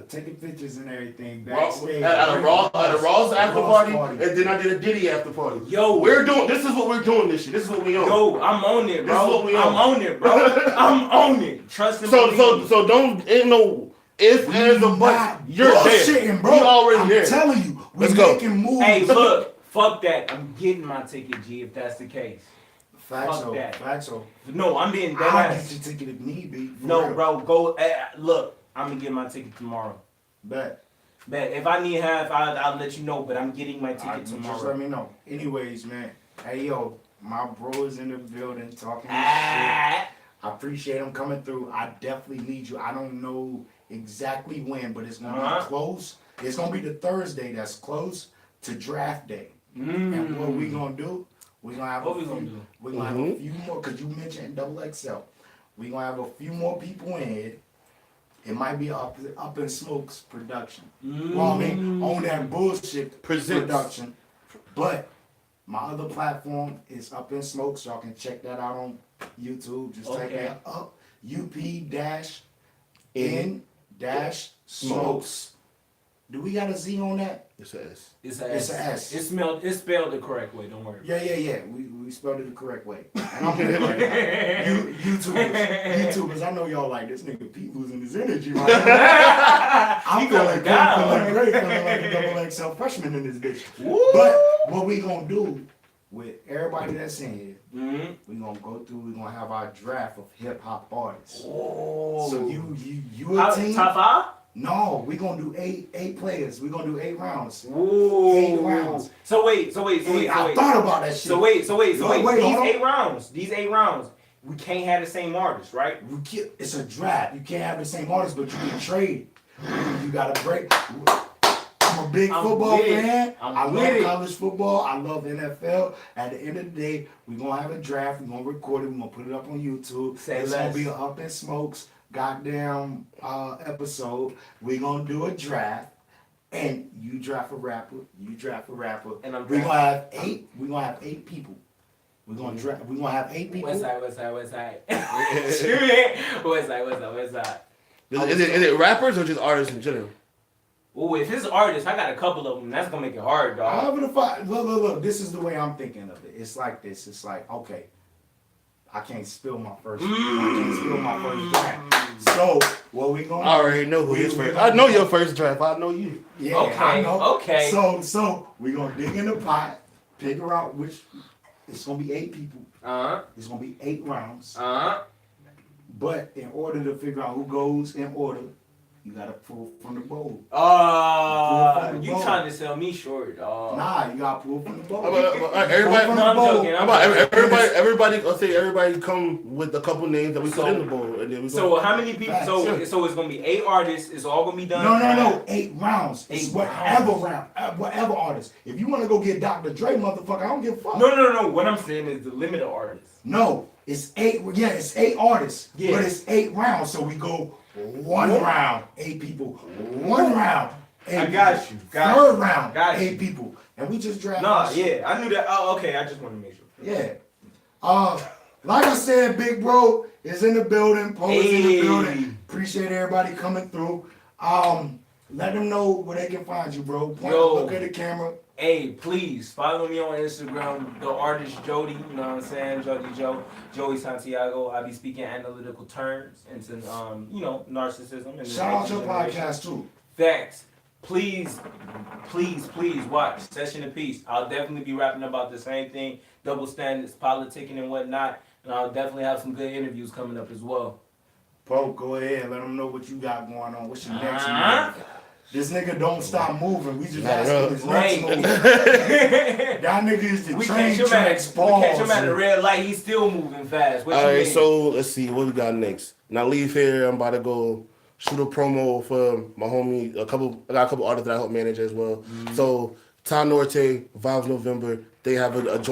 taking pictures and everything At backstage. a Raw's after Ross party, and then I did a Diddy after party. Yo. This is what we're doing this year. This is what we on. Yo, I'm on it, bro. This is what we I'm on it, bro. I'm on it. Trust me. So don't ain't no if and a but. You're there. Bullshitting, bro. You already I'm there. telling you, we're Let's go. making moves. Hey, look. Fuck that. I'm getting my ticket, G, if that's the case. Fuck that. Facto. No, I'm being dead I'll ass. get your ticket if need be. for No, real. bro. Go. Look, I'm going to get my ticket tomorrow. Bet. Bet. If I need half, I'll let you know, but I'm getting my ticket Just tomorrow. let me know. Anyways, man. Hey, yo, my bro is in the building talking this shit. Ah. I appreciate him coming through. I definitely need you. I don't know exactly when, but it's gonna be close. It's gonna be the Thursday that's close to draft day. And what we gonna do? We gonna have What we gonna do? We're gonna have a few more, cause you mentioned XXL. We gonna have a few more people in here. It might be up in Smoke's production. Well, I mean, on that bullshit production. But my other platform is Up in Smoke, so y'all can check that out on YouTube. Just type that up. UP-N-Smokes. Do we got a Z on that? It's an S. It's a It's S. a S. It's spelled the correct way. Don't worry. Yeah. We spelled it the correct way. And I'm right now. YouTubers, I know y'all like this nigga Pete losing his energy right now. I'm feeling great, feeling like a double XL freshman in this bitch. But what we gonna do with everybody that's in here, we gonna go through, we gonna have our draft of hip hop artists. Oh. So you a team? Top 5? No, we gonna do eight players. We gonna do 8 rounds. Ooh. 8 rounds. So wait. I thought about that shit. So wait. Wait, These hold on. 8 rounds, we can't have the same artist, right? It's a draft. You can't have the same artist, but you can trade. You gotta break. I'm a big football fan. I love college football. I love NFL. At the end of the day, we're gonna have a draft. We're gonna record it. We're gonna put it up on YouTube. It's gonna be an Up in Smokes goddamn episode. We're gonna do a draft. And you draft a rapper. And we're gonna have 8. We're gonna have 8 people. We're gonna draft. We're gonna have 8 people. West side. West side. Is it rappers or just artists in general? Oh, if it's artists, I got a couple of them. That's gonna make it hard, dog. However, look. This is the way I'm thinking of it. It's like this. It's like, okay, I can't spill my first. I can't spill my first draft. So what we gonna? I already know who his first. I know your first draft. I know you. Yeah, Okay, I know. okay. So we gonna dig in the pot, figure out which. It's gonna be 8 people. It's gonna be 8 rounds. But in order to figure out who goes in order, you gotta pull from the bowl. You trying to sell me short, dog? Nah, you gotta pull from the bowl. Everybody, Pull from I'm the bowl. joking. I'm joking. everybody. Let's say everybody come with a couple names that we put in the bowl, and then we So go. how many people? So it's gonna be 8 artists. It's all gonna be done. No. 8 rounds. It's 8 whatever rounds. round, whatever artist. If you wanna go get Dr. Dre, motherfucker, I don't give a fuck. No. What I'm saying is the limit of artists. No, it's 8. Yeah, it's 8 artists. Yeah. But it's 8 rounds. So we go 1 round, 8 people. 1 round, 8 I got people. you. Got Third you. round, Got 8 you. people. And we just draft. Nah, our shit. yeah, I knew that. Oh, okay. I just want to make sure. Yeah. Like I said, Big Bro is in the building. Poe is in the Hey. building. Appreciate everybody coming through. Let them know where they can find you, bro. Point, Yo. look at the camera. Hey, please follow me on Instagram, the artist Jody. You know what I'm saying, Jody Joey Santiago. I be speaking analytical terms into narcissism. And Shout out your podcast too. Facts. Please watch Session of Peace. I'll definitely be rapping about the same thing, double standards, politicking and whatnot. And I'll definitely have some good interviews coming up as well. Poe, go ahead. Let them know what you got going on. What's your next move? This nigga don't stop moving. We just asking his next move. That nigga is the We train catch him tracks at the red light. He's still moving fast. What All you right, mean? so let's see what we got next. Now leave here. I'm about to go shoot a promo for my homie. I got a couple artists that I help manage as well. So Ty Norte, Vibes November. They have a